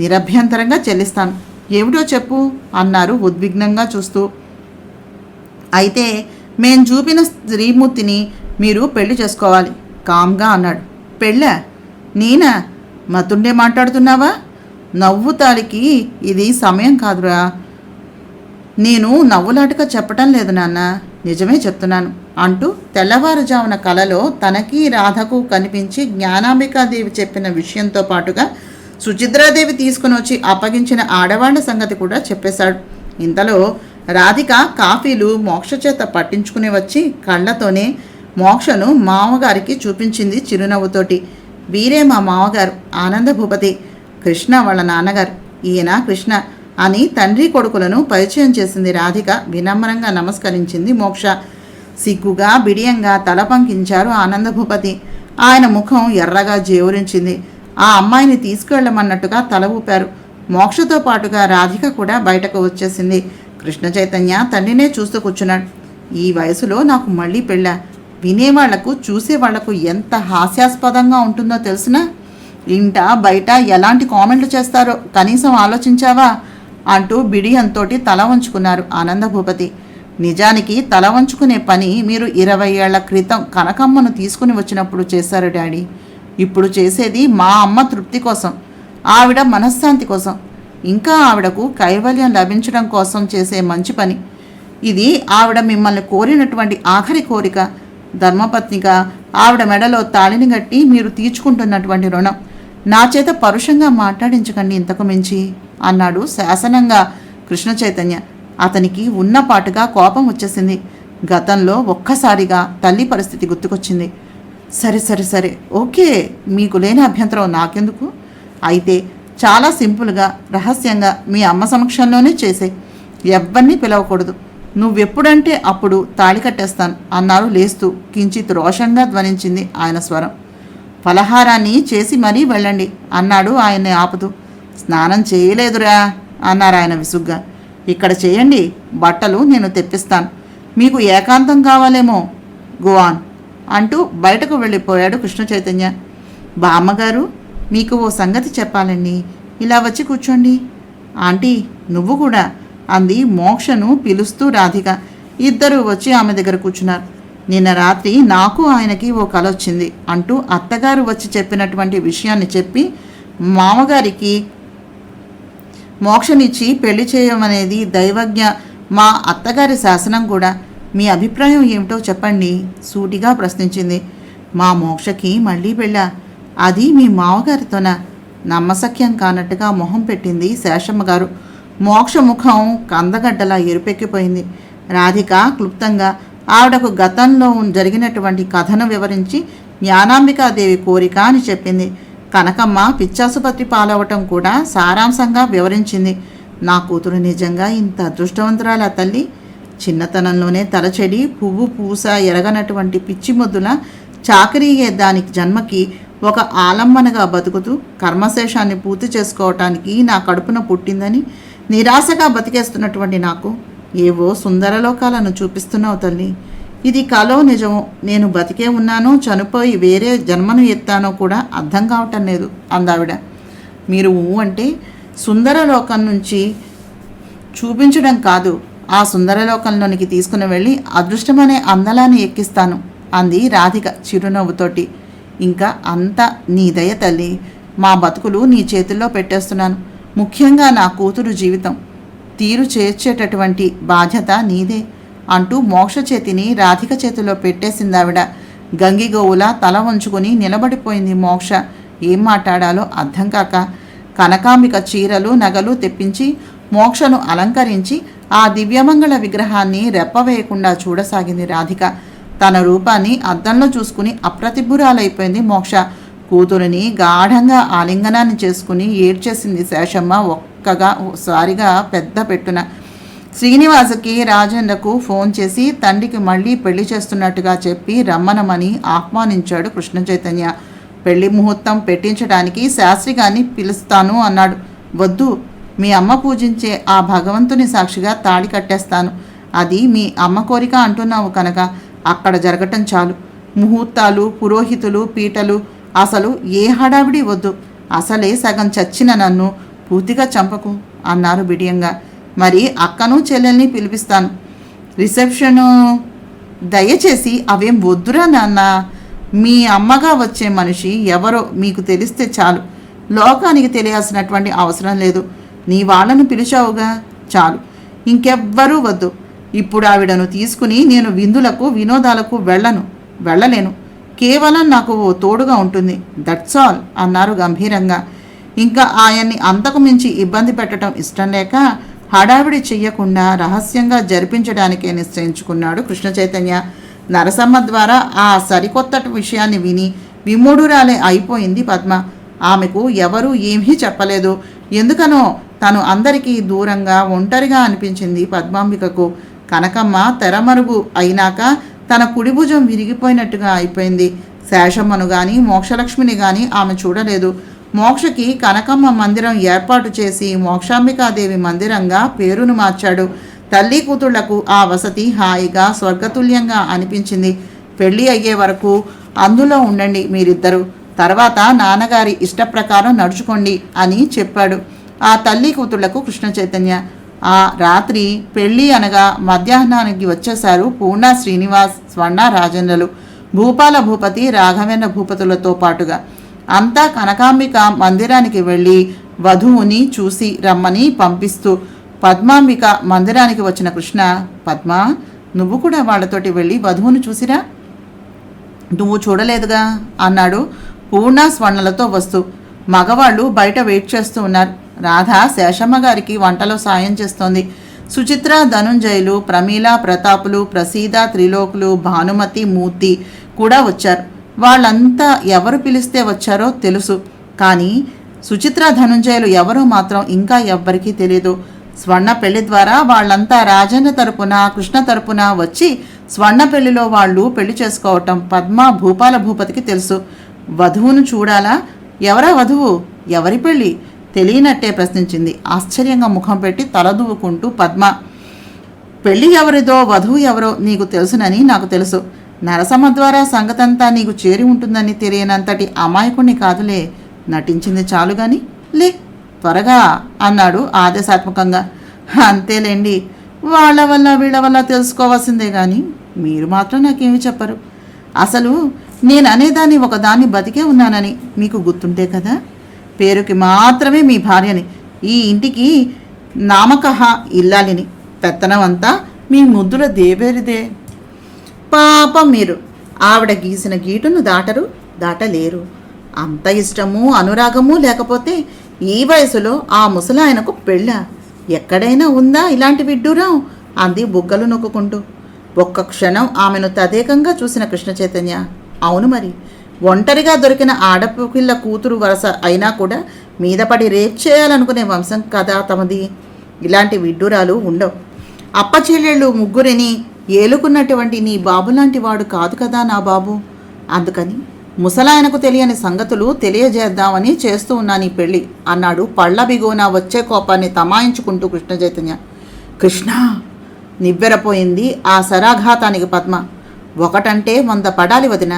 నిరభ్యంతరంగా చెల్లిస్తాను. ఏమిటో చెప్పు అన్నారు ఉద్విగ్నంగా చూస్తూ. అయితే మేం చూపిన శ్రీమూర్తిని మీరు పెళ్లి చేసుకోవాలి కామ్గా అన్నాడు. పెళ్ళా? నేనా? మతుండే మాట్లాడుతున్నావా? నవ్వు తాలికి ఇది సమయం కాదురా. నేను నవ్వులాటగా చెప్పటం లేదు నాన్న, నిజమే చెప్తున్నాను అంటూ తెల్లవారుజామున కలలో తనకి రాధకు కనిపించి జ్ఞానాంబికాదేవి చెప్పిన విషయంతో పాటుగా సుచిత్రాదేవి తీసుకుని వచ్చి అప్పగించిన ఆడవాళ్ల సంగతి కూడా చెప్పేశాడు. ఇంతలో రాధిక కాఫీలు మోక్ష చేత పట్టించుకుని వచ్చి కళ్ళతోనే మోక్షను మామగారికి చూపించింది చిరునవ్వుతోటి. వీరే మా మామగారు ఆనంద భూపతి, కృష్ణ వాళ్ళ నాన్నగారు. ఈయన కృష్ణ అని తండ్రి కొడుకులను పరిచయం చేసింది రాధిక. వినమ్రంగా నమస్కరించింది మోక్ష. సిగ్గుగా బిడియంగా తల పంకించారు ఆనంద భూపతి. ఆయన ముఖం ఎర్రగా జేవురించింది. ఆ అమ్మాయిని తీసుకెళ్లమన్నట్టుగా తల ఊపారు. మోక్షతో పాటుగా రాధిక కూడా బయటకు వచ్చేసింది. కృష్ణ చైతన్య తండ్రినే చూస్తూ కూర్చున్నాడు. ఈ వయసులో నాకు మళ్ళీ పెళ్ళా? వినేవాళ్లకు చూసేవాళ్లకు ఎంత హాస్యాస్పదంగా ఉంటుందో తెలుసునా? ఇంట బయట ఎలాంటి కామెంట్లు చేస్తారో కనీసం ఆలోచించావా అంటూ బిడియంతోటి తల వంచుకున్నారు ఆనంద భూపతి. నిజానికి తల వంచుకునే పని మీరు 20 ఏళ్ల క్రితం కనకమ్మను తీసుకుని వచ్చినప్పుడు చేశారు డాడీ. ఇప్పుడు చేసేది మా అమ్మ తృప్తి కోసం, ఆవిడ మనశ్శాంతి కోసం, ఇంకా ఆవిడకు కైవల్యం లభించడం కోసం చేసే మంచి పని. ఇది ఆవిడ మిమ్మల్ని కోరినటువంటి ఆఖరి కోరిక. ధర్మపత్నిగా ఆవిడ మెడలో తాళిని గట్టి మీరు తీర్చుకుంటున్నటువంటి రుణం. నా చేత పరుషంగా మాట్లాడించకండి ఇంతకు మించి అన్నాడు శాసనంగా కృష్ణ చైతన్య. అతనికి ఉన్నపాటుగా కోపం వచ్చేసింది. గతంలో ఒక్కసారిగా తల్లి పరిస్థితి గుర్తుకొచ్చింది. సరే సరే సరే ఓకే, మీకు లేని అభ్యంతరం నాకెందుకు? అయితే చాలా సింపుల్గా రహస్యంగా మీ అమ్మ సమక్షంలోనే చేసే, ఎవ్వరినీ పిలవకూడదు. నువ్వెప్పుడంటే అప్పుడు తాళి కట్టేస్తాను అన్నారు లేస్తూ. కించిత్ రోషంగా ధ్వనించింది ఆయన స్వరం. ఫలహారాన్ని చేసి మరీ వెళ్ళండి అన్నాడు ఆయన్ని ఆపుతూ. స్నానం చేయలేదురా అన్నారు ఆయన విసుగ్గా. ఇక్కడ చేయండి, బట్టలు నేను తెప్పిస్తాను. మీకు ఏకాంతం కావాలేమో, గోవాన్ అంటూ బయటకు వెళ్ళిపోయాడు కృష్ణ చైతన్య. బామ్మగారు, మీకు ఓ సంగతి చెప్పాలండి, ఇలా వచ్చి కూర్చోండి. ఆంటీ నువ్వు కూడా అంది మోక్షను పిలుస్తూ రాధిక. ఇద్దరూ వచ్చి ఆమె దగ్గర కూర్చున్నారు. నిన్న రాత్రి నాకు ఆయనకి ఓ కల వచ్చింది అంటూ అత్తగారు వచ్చి చెప్పినటువంటి విషయాన్ని చెప్పి మామగారికి మోక్షనిచ్చి పెళ్లి చేయమనేది దైవజ్ఞ, మా అత్తగారి శాసనం కూడా. మీ అభిప్రాయం ఏమిటో చెప్పండి సూటిగా ప్రశ్నించింది. మా మోక్షకి మళ్ళీ పెళ్ళా? అది మీ మామగారితోనా? నమ్మసఖ్యం కానట్టుగా మొహం పెట్టింది శేషమ్మ గారు. మోక్ష ముఖం కందగడ్డలా ఎరుపెక్కిపోయింది. రాధిక క్లుప్తంగా ఆవిడకు గతంలో జరిగినటువంటి కథను వివరించి జ్ఞానాంబికాదేవి కోరిక అని చెప్పింది. కనకమ్మ పిచ్చాసుపత్రి పాలవటం కూడా సారాంశంగా వివరించింది. నా కూతురు నిజంగా ఇంత అదృష్టవంతురాల తల్లి. చిన్నతనంలోనే తలచెడి పువ్వు పూస ఎరగనటువంటి పిచ్చి మొద్దుల చాకరీయే దానికి జన్మకి ఒక ఆలంబనగా బతుకుతూ కర్మశేషాన్ని పూర్తి చేసుకోవటానికి నా కడుపున పుట్టిందని నిరాశగా బతికేస్తున్నటువంటి నాకు ఏవో సుందరలోకాలను చూపిస్తున్నావు తల్లి. ఇది కలో నిజమో, నేను బతికే ఉన్నానో చనిపోయి వేరే జన్మను ఎత్తానో కూడా అర్థం కావటం లేదు అందావిడ. మీరు అంటే సుందరలోకం నుంచి చూపించడం కాదు, ఆ సుందరలోకంలోనికి తీసుకుని వెళ్ళి అదృష్టమనే అందలాన్ని ఎక్కిస్తాను అంది రాధిక చిరునవ్వుతోటి. ఇంకా అంతా నీ దయ తల్లి. మా బతుకులు నీ చేతుల్లో పెట్టేస్తున్నాను. ముఖ్యంగా నా కూతురు జీవితం తీరు చేర్చేటటువంటి బాధ్యత నీదే అంటూ మోక్ష చేతిని రాధిక చేతిలో పెట్టేసిందావిడ. గంగిగోవులా తల వంచుకొని నిలబడిపోయింది మోక్ష. ఏం మాట్లాడాలో అర్థం కాక కనకాంబిక చీరలు నగలు తెప్పించి మోక్షను అలంకరించి ఆ దివ్యమంగళ విగ్రహాన్ని రెప్పవేయకుండా చూడసాగింది రాధిక. తన రూపాన్ని అద్దంలో చూసుకుని అప్రతిభురాలైపోయింది మోక్ష. కూతురిని గాఢంగా ఆలింగనాన్ని చేసుకుని ఏడ్చేసింది శేషమ్మ ఒక్కగా సారిగా పెద్ద పెట్టున. శ్రీనివాసకి రాజేంద్రకు ఫోన్ చేసి తండ్రికి మళ్ళీ పెళ్లి చేస్తున్నట్టుగా చెప్పి రమ్మనమని ఆహ్వానించాడు కృష్ణ చైతన్య. పెళ్లి ముహూర్తం పెట్టించడానికి శాస్త్రిగారిని పిలుస్తాను అన్నాడు. వద్దు, మీ అమ్మ పూజించే ఆ భగవంతుని సాక్షిగా తాళి కట్టేస్తాను. అది మీ అమ్మ కోరిక అంటున్నావు కనుక అక్కడ జరగటం చాలు. ముహూర్తాలు, పురోహితులు, పీటలు అసలు ఏ హడావిడి వద్దు. అసలే సగం చచ్చిన నన్ను పూర్తిగా చంపకు అన్నారు బిడియంగా. మరి అక్కను చెల్లెల్ని పిలిపిస్తాను. రిసెప్షను దయచేసి అవేం వద్దురా నాన్న. మీ అమ్మగా వచ్చే మనిషి ఎవరో మీకు తెలిస్తే చాలు. లోకానికి తెలియాల్సినటువంటి అవసరం లేదు. నీ వాళ్ళను పిలిచావుగా చాలు, ఇంకెవ్వరూ వద్దు. ఇప్పుడు ఆవిడను తీసుకుని నేను విందులకు వినోదాలకు వెళ్ళలేను. కేవలం నాకు ఓ తోడుగా ఉంటుంది. దట్స్ ఆల్ అన్నారు గంభీరంగా. ఇంకా ఆయన్ని అంతకు మించి ఇబ్బంది పెట్టడం ఇష్టం లేక హడావిడి చెయ్యకుండా రహస్యంగా జరిపించడానికే నిశ్చయించుకున్నాడు కృష్ణ చైతన్య. నరసమ్మ ద్వారా ఆ సరికొత్త విషయాన్ని విని విమూఢురాలే అయిపోయింది పద్మ. ఆమెకు ఎవరూ ఏమీ చెప్పలేదు. ఎందుకనో తను అందరికీ దూరంగా ఒంటరిగా అనిపించింది పద్మాంబికకు. కనకమ్మ తెరమరుగు అయినాక తన కుడిభుజం విరిగిపోయినట్టుగా అయిపోయింది. శేషమ్మను కానీ మోక్షలక్ష్మిని కానీ ఆమె చూడలేదు. మోక్షకి కనకమ్మ మందిరం ఏర్పాటు చేసి మోక్షాంబికాదేవి మందిరంగా పేరును మార్చాడు. తల్లి కూతుళ్లకు ఆ వసతి హాయిగా స్వర్గతుల్యంగా అనిపించింది. పెళ్ళి అయ్యే వరకు అందులో ఉండండి మీరిద్దరూ, తర్వాత నాన్నగారి ఇష్టప్రకారం నడుచుకోండి అని చెప్పాడు ఆ తల్లి కూతుళ్లకు కృష్ణ చైతన్య. ఆ రాత్రి పెళ్ళి అనగా మధ్యాహ్నానికి వచ్చేశారు పూర్ణ శ్రీనివాస్, స్వర్ణ రాజేంద్రలు, భూపాల భూపతి, రాఘవేంద్ర భూపతులతో పాటుగా. అంతా కనకాంబిక మందిరానికి వెళ్ళి వధువుని చూసి రమ్మని పంపిస్తూ పద్మాంబిక మందిరానికి వచ్చిన కృష్ణ, పద్మ నువ్వు కూడా వాళ్ళతోటి వెళ్ళి వధువును చూసిరా. నువ్వు చూడలేదుగా అన్నాడు పూర్ణ స్వర్ణలతో వస్తూ. మగవాళ్ళు బయట వెయిట్ చేస్తూ ఉన్నారు. రాధ శేషమ్మ గారికి వంటలో సాయం చేస్తోంది. సుచిత్ర, ధనుంజయులు, ప్రమీల, ప్రతాపులు, ప్రసీద, త్రిలోకులు, భానుమతి, మూర్తి కూడా వచ్చారు. వాళ్ళంతా ఎవరు పిలిస్తే వచ్చారో తెలుసు, కానీ సుచిత్ర, ధనుంజయులు ఎవరో మాత్రం ఇంకా ఎవ్వరికీ తెలియదు. స్వర్ణ పెళ్లి ద్వారా వాళ్ళంతా రాజన్న తరపున, కృష్ణ తరపున వచ్చి స్వర్ణ పెళ్లిలో వాళ్ళు పెళ్లి చేసుకోవటం పద్మ, భూపాల భూపతికి తెలుసు. వధువును చూడాలా? ఎవరా వధువు? ఎవరి పెళ్ళి? తెలియనట్టే ప్రశ్నించింది ఆశ్చర్యంగా ముఖం పెట్టి తలదూవుకుంటూ పద్మ. పెళ్ళి ఎవరిదో వధువు ఎవరో నీకు తెలుసునని నాకు తెలుసు. నరసమ్మ ద్వారా సంగతంతా నీకు చేరి ఉంటుందని తెలియనంతటి అమాయకుణ్ణి కాదులే. నటించింది చాలు గాని లే త్వరగా అన్నాడు ఆదేశాత్మకంగా. అంతేలేండి, వాళ్ళ వల్ల వీళ్ళ వల్ల తెలుసుకోవాల్సిందే కానీ మీరు మాత్రం నాకేమీ చెప్పరు. అసలు నేను అనేదాన్ని ఒకదాన్ని బతికే ఉన్నానని మీకు గుర్తుంటే కదా. పేరుకి మాత్రమే మీ భార్యని, ఈ ఇంటికి నామకహ ఇల్లాలిని. పెత్తనం అంతా మీ ముద్దుల దేవేరిదే. పాపం మీరు ఆవిడ గీసిన గీటును దాటలేరు. అంత ఇష్టము అనురాగము లేకపోతే ఈ వయసులో ఆ ముసలాయనకు పెళ్ళ? ఎక్కడైనా ఉందా ఇలాంటి విడ్డూరం అంది బుగ్గలు నొక్కుంటూ. ఒక్క క్షణం ఆమెను తదేకంగా చూసిన కృష్ణ చైతన్య, అవును మరి, ఒంటరిగా దొరికిన ఆడపిల్ల కూతురు వరస అయినా కూడా మీద పడి రేప్ చేయాలనుకునే వంశం కదా తమది. ఇలాంటి విడ్డూరాలు ఉండవు. అప్పచెల్లెళ్ళు ముగ్గురిని ఏలుకున్నటువంటి నీ బాబు లాంటి వాడు కాదు కదా నా బాబు. అందుకని ముసలాయనకు తెలియని సంగతులు తెలియజేద్దామని చేస్తూ ఉన్నా నీ పెళ్ళి అన్నాడు పళ్ళ బిగువన వచ్చే కోపాన్ని తమాయించుకుంటూ కృష్ణ చైతన్య. కృష్ణ నివ్వెరపోయింది ఆ శరాఘాతానికి పద్మ. ఒకటంటే 100 పడాలి వదిన.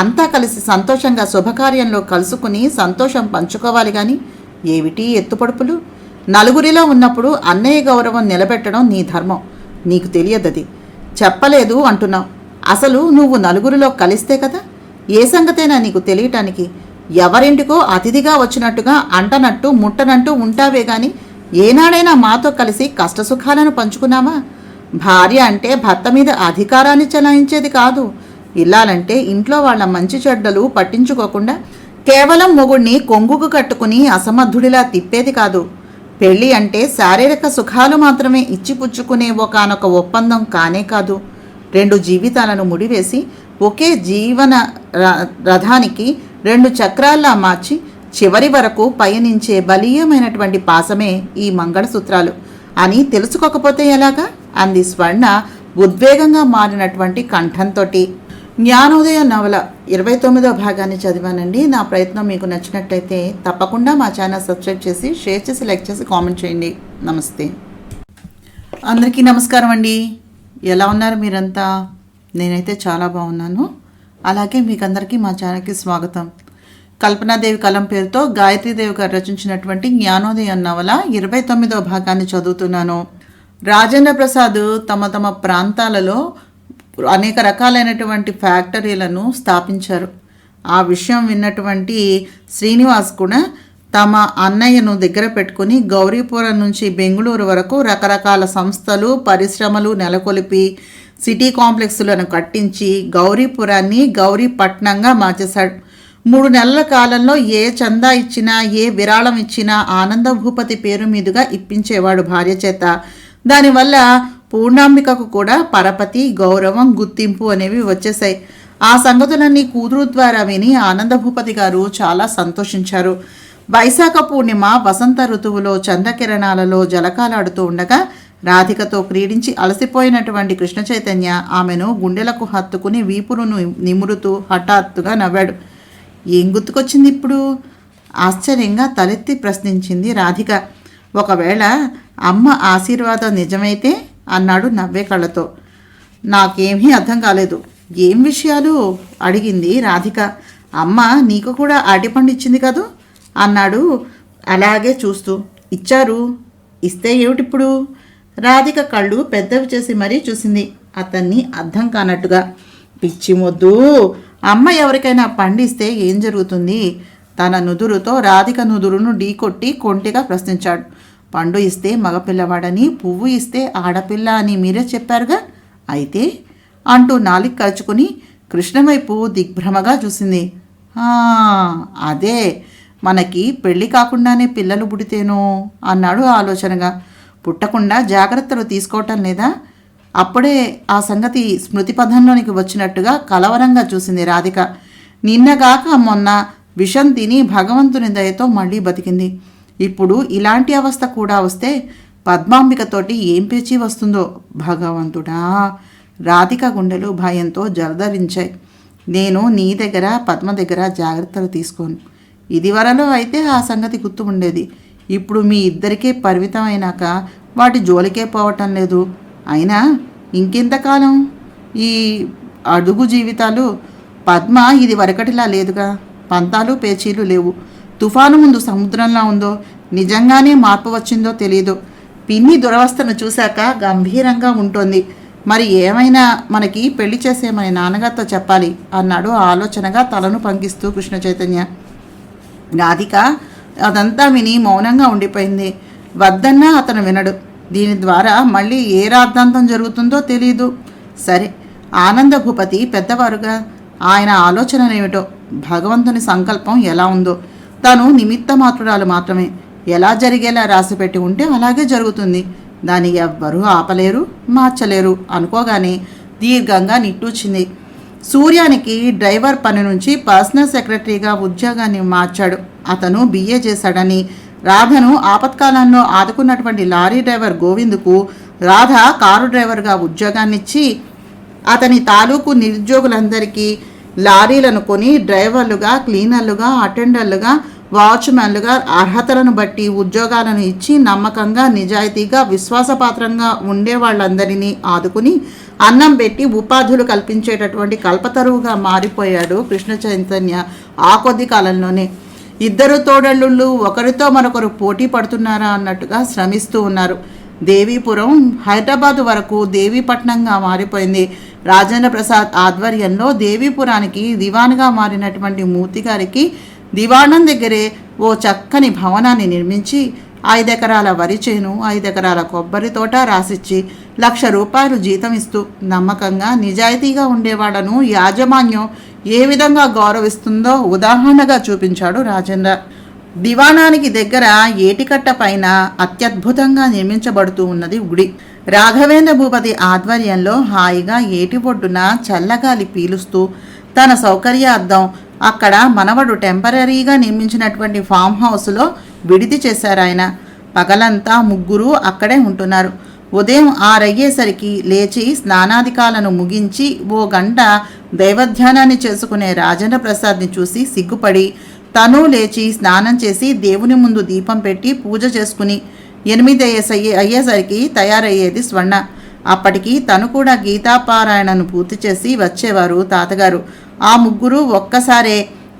అంతా కలిసి సంతోషంగా శుభకార్యంలో కలుసుకుని సంతోషం పంచుకోవాలి కానీ ఏమిటి ఎత్తుపడుపులు? నలుగురిలో ఉన్నప్పుడు అన్నయ్య గౌరవం నిలబెట్టడం నీ ధర్మం. నీకు తెలియదది. చెప్పలేదు అంటున్నావు. అసలు నువ్వు నలుగురిలో కలిస్తే కదా ఏ సంగతైనా నీకు తెలియటానికి. ఎవరింటికో అతిథిగా వచ్చినట్టుగా అంటనట్టు ముట్టనంటూ ఉంటావే గాని ఏనాడైనా మాతో కలిసి కష్టసుఖాలను పంచుకున్నావా? భార్య అంటే భర్త మీద అధికారాన్ని చెలాయించేది కాదు. ఇల్లాలంటే ఇంట్లో వాళ్ళ మంచి చెడ్డలు పట్టించుకోకుండా కేవలం మొగుడిని కొంగుకు కట్టుకుని అసమర్థుడిలా తిప్పేది కాదు. పెళ్ళి అంటే శారీరక సుఖాలు మాత్రమే ఇచ్చిపుచ్చుకునే ఒకానొక ఒప్పందం కానే కాదు. 2 జీవితాలను ముడివేసి ఒకే జీవన రథానికి 2 చక్రాల్లా మార్చి చివరి వరకు పయనించే బలీయమైనటువంటి పాసమే ఈ మంగళసూత్రాలు అని తెలుసుకోకపోతే ఎలాగా అంది స్వర్ణ ఉద్వేగంగా మారినటువంటి కంఠంతో. జ్ఞానోదయ నవల 29వ భాగాన్ని చదివానండి. నా ప్రయత్నం మీకు నచ్చినట్టయితే తప్పకుండా మా ఛానల్ సబ్స్క్రైబ్ చేసి షేర్ చేసి లైక్ చేసి కామెంట్ చేయండి. నమస్తే. అందరికీ నమస్కారం అండి. ఎలా ఉన్నారు మీరంతా? నేనైతే చాలా బాగున్నాను. అలాగే మీకందరికీ మా ఛానల్కి స్వాగతం. కల్పనాదేవి కలం పేరుతో గాయత్రీదేవి గారు రచించినటువంటి జ్ఞానోదయం నవల 29వ భాగాన్ని చదువుతున్నాను. రాజేంద్ర ప్రసాద్ తమ ప్రాంతాలలో అనేక రకాలైనటువంటి ఫ్యాక్టరీలను స్థాపించారు. ఆ విషయం విన్నటువంటి శ్రీనివాస్ కూడా తమ అన్నయ్యను దగ్గర పెట్టుకుని గౌరీపురం నుంచి బెంగళూరు వరకు రకరకాల సంస్థలు పరిశ్రమలు నెలకొల్పి సిటీ కాంప్లెక్స్లను కట్టించి గౌరీపురాన్ని గౌరీపట్నంగా మార్చేశాడు. 3 నెలల కాలంలో ఏ చందా ఇచ్చినా ఏ విరాళం ఇచ్చినా ఆనంద భూపతి పేరు మీదుగా ఇప్పించేవాడు భార్య చేత. దానివల్ల పూర్ణాంబికకు కూడా పరపతి గౌరవం గుర్తింపు అనేవి వచ్చేసాయి. ఆ సంగతులన్నీ కూతురు ద్వారా విని ఆనందభూపతి గారు చాలా సంతోషించారు. వైశాఖ పూర్ణిమ వసంత ఋతువులో చంద్రకిరణాలలో జలకాలాడుతూ ఉండగా రాధికతో క్రీడించి అలసిపోయినటువంటి కృష్ణ చైతన్య ఆమెను గుండెలకు హత్తుకుని వీపును నిమురుతూ హఠాత్తుగా నవ్వాడు. ఏం గుర్తుకొచ్చింది ఇప్పుడు? ఆశ్చర్యంగా తలెత్తి ప్రశ్నించింది రాధిక. ఒకవేళ అమ్మ ఆశీర్వాదం నిజమైతే అన్నాడు నవ్వే కళ్ళతో. నాకేమీ అర్థం కాలేదు. ఏం విషయాలు అడిగింది రాధిక. అమ్మ నీకు కూడా అరటిపండు ఇచ్చింది కదూ అన్నాడు అలాగే చూస్తూ. ఇచ్చారు. ఇస్తే ఏమిటిప్పుడు? రాధిక కళ్ళు పెద్దవి చేసి మరీ చూసింది అతన్ని అర్థం కానట్టుగా. పిచ్చి మొద్దు, అమ్మ ఎవరికైనా పండిస్తే ఏం జరుగుతుంది? తన నుదురుతో రాధిక నుదురును ఢీకొట్టి కొంటిగా ప్రశ్నించాడు. పండు ఇస్తే మగపిల్లవాడని, పువ్వు ఇస్తే ఆడపిల్ల అని మీరే చెప్పారుగా, అయితే అంటూ నాలిక కరుచుకుని కృష్ణ వైపు దిగ్భ్రమగా చూసింది. అదే, మనకి పెళ్ళి కాకుండానే పిల్లలు పుడితేనో అన్నాడు ఆలోచనగా. పుట్టకుండా జాగ్రత్తలు తీసుకోవటం లేదా? అప్పుడే ఆ సంగతి స్మృతి పథంలోనికి వచ్చినట్టుగా కలవరంగా చూసింది రాధిక. నిన్నగాక మొన్న విషం తిని భగవంతుని దయతో మళ్ళీ బతికింది. ఇప్పుడు ఇలాంటి అవస్థ కూడా వస్తే పద్మాంబికతోటి ఏం పేచి వస్తుందో భగవంతుడా. రాధిక గుండెలు భయంతో జలధరించాయి. నేను నీ దగ్గర పద్మ దగ్గర జాగ్రత్తలు తీసుకోను. ఇదివరలో అయితే ఆ సంగతి గుర్తు ఉండేది. ఇప్పుడు మీ ఇద్దరికే పరిమితం అయినాక వాటి జోలికే పోవటం లేదు. అయినా ఇంకెంతకాలం ఈ అడుగు జీవితాలు? పద్మ ఇది వరకటిలా లేదుగా. పంతాలు పేచీలు లేవు. తుఫాను ముందు సముద్రంలా ఉందో, నిజంగానే మార్పు వచ్చిందో తెలియదు. పిన్ని దురవస్థను చూశాక గంభీరంగా ఉంటుంది. మరి ఏమైనా మనకి పెళ్లి చేసేమని నాన్నగారితో చెప్పాలి అన్నాడు ఆలోచనగా తలను పంకిస్తూ కృష్ణ చైతన్య. రాధిక అదంతా విని మౌనంగా ఉండిపోయింది. వద్దన్నా అతను వినడు. దీని ద్వారా మళ్ళీ ఏ రాద్ధాంతం జరుగుతుందో తెలియదు. సరే, ఆనంద భూపతి పెద్దవారుగా, ఆయన ఆలోచనలేమిటో, భగవంతుని సంకల్పం ఎలా ఉందో. తాను నిమిత్త మాత్రురాలు మాత్రమే. ఎలా జరిగేలా రాసిపెట్టి ఉంటే అలాగే జరుగుతుంది. దాన్ని ఎవ్వరూ ఆపలేరు, మార్చలేరు అనుకోగానే దీర్ఘంగా నిట్టూచింది. సూర్యానికి డ్రైవర్ పని నుంచి పర్సనల్ సెక్రటరీగా ఉద్యోగాన్ని మార్చాడు. అతను BA చేశాడని రాధను ఆపత్కాలంలో ఆదుకున్నటువంటి లారీ డ్రైవర్ గోవిందుకు రాధ కారు డ్రైవర్గా ఉద్యోగాన్నిచ్చి అతని తాలూకు నిరుద్యోగులందరికీ లారీలను కొని డ్రైవర్లుగా, క్లీనర్లుగా, అటెండర్లుగా, వాచ్మెన్లుగా అర్హతలను బట్టి ఉద్యోగాలను ఇచ్చి నమ్మకంగా, నిజాయితీగా, విశ్వాసపాత్రంగా ఉండే వాళ్ళందరినీ ఆదుకుని అన్నం పెట్టి ఉపాధులు కల్పించేటటువంటి కల్పతరువుగా మారిపోయాడు కృష్ణ చైతన్య. ఆ కొద్ది కాలంలోనే ఇద్దరు తోడళ్ళు ఒకరితో మరొకరు పోటీ పడుతున్నారా అన్నట్టుగా శ్రమిస్తూ ఉన్నారు. దేవీపురం హైదరాబాద్ వరకు దేవీపట్నంగా మారిపోయింది. రాజేంద్ర ప్రసాద్ ఆధ్వర్యంలో దేవీపురానికి దివాన్గా మారినటువంటి మూర్తి గారికి దివాణం దగ్గరే ఓ చక్కని భవనాన్ని నిర్మించి 5 ఎకరాల వరి చేను, 5 ఎకరాల కొబ్బరి తోట రాసిచ్చి ₹1,00,000 జీతం ఇస్తూ నమ్మకంగా, నిజాయితీగా ఉండేవాళ్లను యాజమాన్యం ఏ విధంగా గౌరవిస్తుందో ఉదాహరణగా చూపించాడు రాజేంద్ర. దివాణానికి దగ్గర ఏటికట్ట పైన అత్యద్భుతంగా నిర్మించబడుతూ ఉన్నది గుడి. రాఘవేంద్ర భూపతి ఆధ్వర్యంలో హాయిగా ఏటి ఒడ్డున చల్లగాలి పీలుస్తూ తన సౌకర్యార్థం అక్కడ మనవడు టెంపరీగా నిర్మించినటువంటి ఫామ్ హౌస్లో విడిది చేశారాయన. పగలంతా ముగ్గురు అక్కడే ఉంటున్నారు. ఉదయం 6 అయ్యేసరికి లేచి స్నానాధికాలను ముగించి 1 గంట దైవధ్యానాన్ని చేసుకునే రాజేంద్ర ప్రసాద్ని చూసి సిగ్గుపడి తను లేచి స్నానం చేసి దేవుని ముందు దీపం పెట్టి పూజ చేసుకుని 8 అయ్యేసరికి తయారయ్యేది స్వర్ణ. అప్పటికి తను కూడా గీతాపారాయణను పూర్తి చేసి వచ్చేవారు తాతగారు. ఆ ముగ్గురు ఒక్కసారే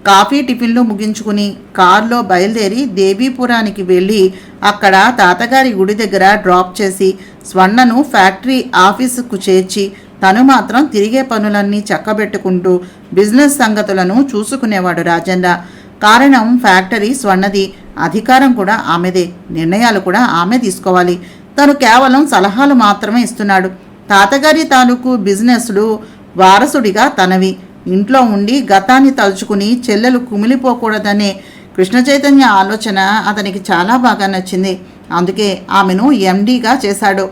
కాఫీ టిఫిన్లు ముగించుకుని కారులో బయలుదేరి దేవీపురానికి వెళ్ళి అక్కడ తాతగారి గుడి దగ్గర డ్రాప్ చేసి స్వర్ణను ఫ్యాక్టరీ ఆఫీసుకు చేర్చి తను మాత్రం తిరిగే పనులన్నీ చక్కబెట్టుకుంటూ బిజినెస్ సంగతులను చూసుకునేవాడు రాజేంద్ర. కారణం ఫ్యాక్టరీ స్వర్ణది, అధికారం కూడా ఆమెదే, నిర్ణయాలు కూడా ఆమె తీసుకోవాలి. తను కేవలం సలహాలు మాత్రమే ఇస్తున్నాడు. తాతగారి తాలూకు బిజినెస్లు వారసుడిగా తనవి. ఇంట్లో ఉండి గతాన్ని తలుచుకుని చెల్లెలు కుమిలిపోకూడదనే కృష్ణ చైతన్య ఆలోచన అతనికి చాలా బాగా నచ్చింది. అందుకే ఆమెను MDగా చేశాడు.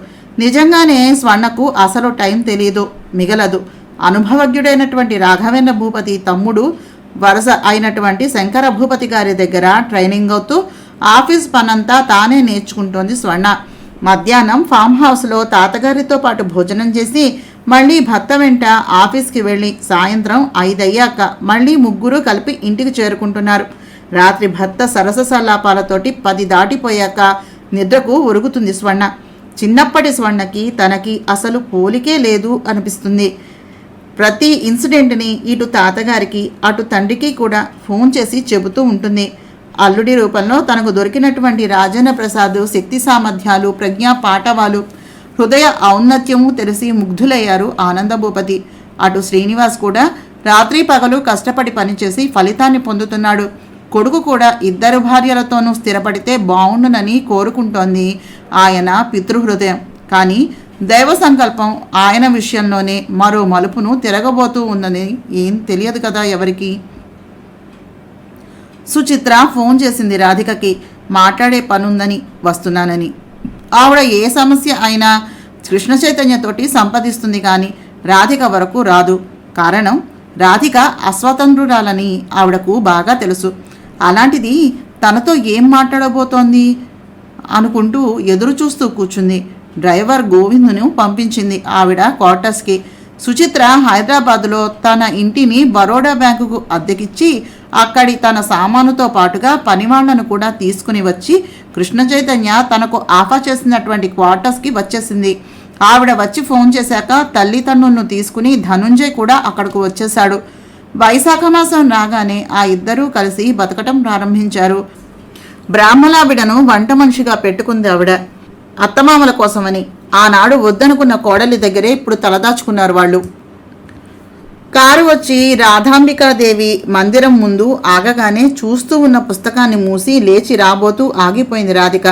నిజంగానే స్వర్ణకు అసలు టైం తెలియదు, మిగలదు. అనుభవజ్ఞుడైనటువంటి రాఘవేంద్ర భూపతి తమ్ముడు వరస అయినటువంటి శంకర భూపతి గారి దగ్గర ట్రైనింగ్ అవుతూ ఆఫీస్ పనంతా తానే నేర్చుకుంటోంది స్వర్ణ. మధ్యాహ్నం ఫామ్ హౌస్లో తాతగారితో పాటు భోజనం చేసి మళ్ళీ భర్త వెంట ఆఫీస్కి వెళ్ళి సాయంత్రం 5 అయ్యాక మళ్ళీ ముగ్గురు కలిపి ఇంటికి చేరుకుంటున్నారు. రాత్రి భర్త సరస సల్లాపాలతోటి 10 దాటిపోయాక నిద్రకు ఒరుగుతుంది స్వర్ణ. చిన్నప్పటి స్వర్ణకి తనకి అసలు పోలికే లేదు అనిపిస్తుంది. ప్రతి ఇన్సిడెంట్ని ఇటు తాతగారికి అటు తండ్రికి కూడా ఫోన్ చేసి చెబుతూ ఉంటుంది. అల్లుడి రూపంలో తనకు దొరికినటువంటి రాజేంద్ర ప్రసాద్ శక్తి సామర్థ్యాలు, ప్రజ్ఞా పాఠవాలు, హృదయ ఔన్నత్యము తెలిసి ముగ్ధులయ్యారు ఆనందభూపతి. అటు శ్రీనివాస్ కూడా రాత్రి పగలు కష్టపడి పనిచేసి ఫలితాన్ని పొందుతున్నాడు. కొడుకు కూడా 2 భార్యలతోనూ స్థిరపడితే బావుండునని కోరుకుంటోంది ఆయన పితృహృదయం. కానీ దైవ సంకల్పం ఆయన విషయంలోనే మరో మలుపును తిరగబోతూ ఉందని ఏం తెలియదు కదా ఎవరికి. సుచిత్ర ఫోన్ చేసింది రాధికకి. మాట్లాడే పనుందని వస్తున్నానని. ఆవిడ ఏ సమస్య అయినా కృష్ణ చైతన్యతోటి సంపాదిస్తుంది కానీ రాధిక వరకు రాదు. కారణం రాధిక అస్వతంత్రురాలని ఆవిడకు బాగా తెలుసు. అలాంటిది తనతో ఏం మాట్లాడబోతోంది అనుకుంటూ ఎదురు చూస్తూ కూర్చుంది. డ్రైవర్ గోవిందును పంపించింది ఆవిడ క్వార్టర్స్కి. సుచిత్ర హైదరాబాద్లో తన ఇంటిని బరోడా బ్యాంకుకు అద్దెకిచ్చి అక్కడి తన సామానుతో పాటుగా పనివాళ్లను కూడా తీసుకుని వచ్చి కృష్ణ చైతన్య తనకు ఆఫర్ చేసినటువంటి క్వార్టర్స్కి వచ్చేసింది. ఆవిడ వచ్చి ఫోన్ చేశాక తల్లిదండ్రులను తీసుకుని ధనుంజయ్ కూడా అక్కడకు వచ్చేశాడు. వైశాఖ మాసం రాగానే ఆ ఇద్దరూ కలిసి బతకటం ప్రారంభించారు. బ్రాహ్మలావిడను వంట మనిషిగా పెట్టుకుంది ఆవిడ, అత్తమామల కోసమని. ఆనాడు వద్దనుకున్న కోడలి దగ్గరే ఇప్పుడు తలదాచుకున్నారు వాళ్ళు. కారు వచ్చి రాధాంబికాదేవి మందిరం ముందు ఆగగానే చూస్తూ ఉన్న పుస్తకాన్ని మూసి లేచి రాబోతూ ఆగిపోయింది రాధిక.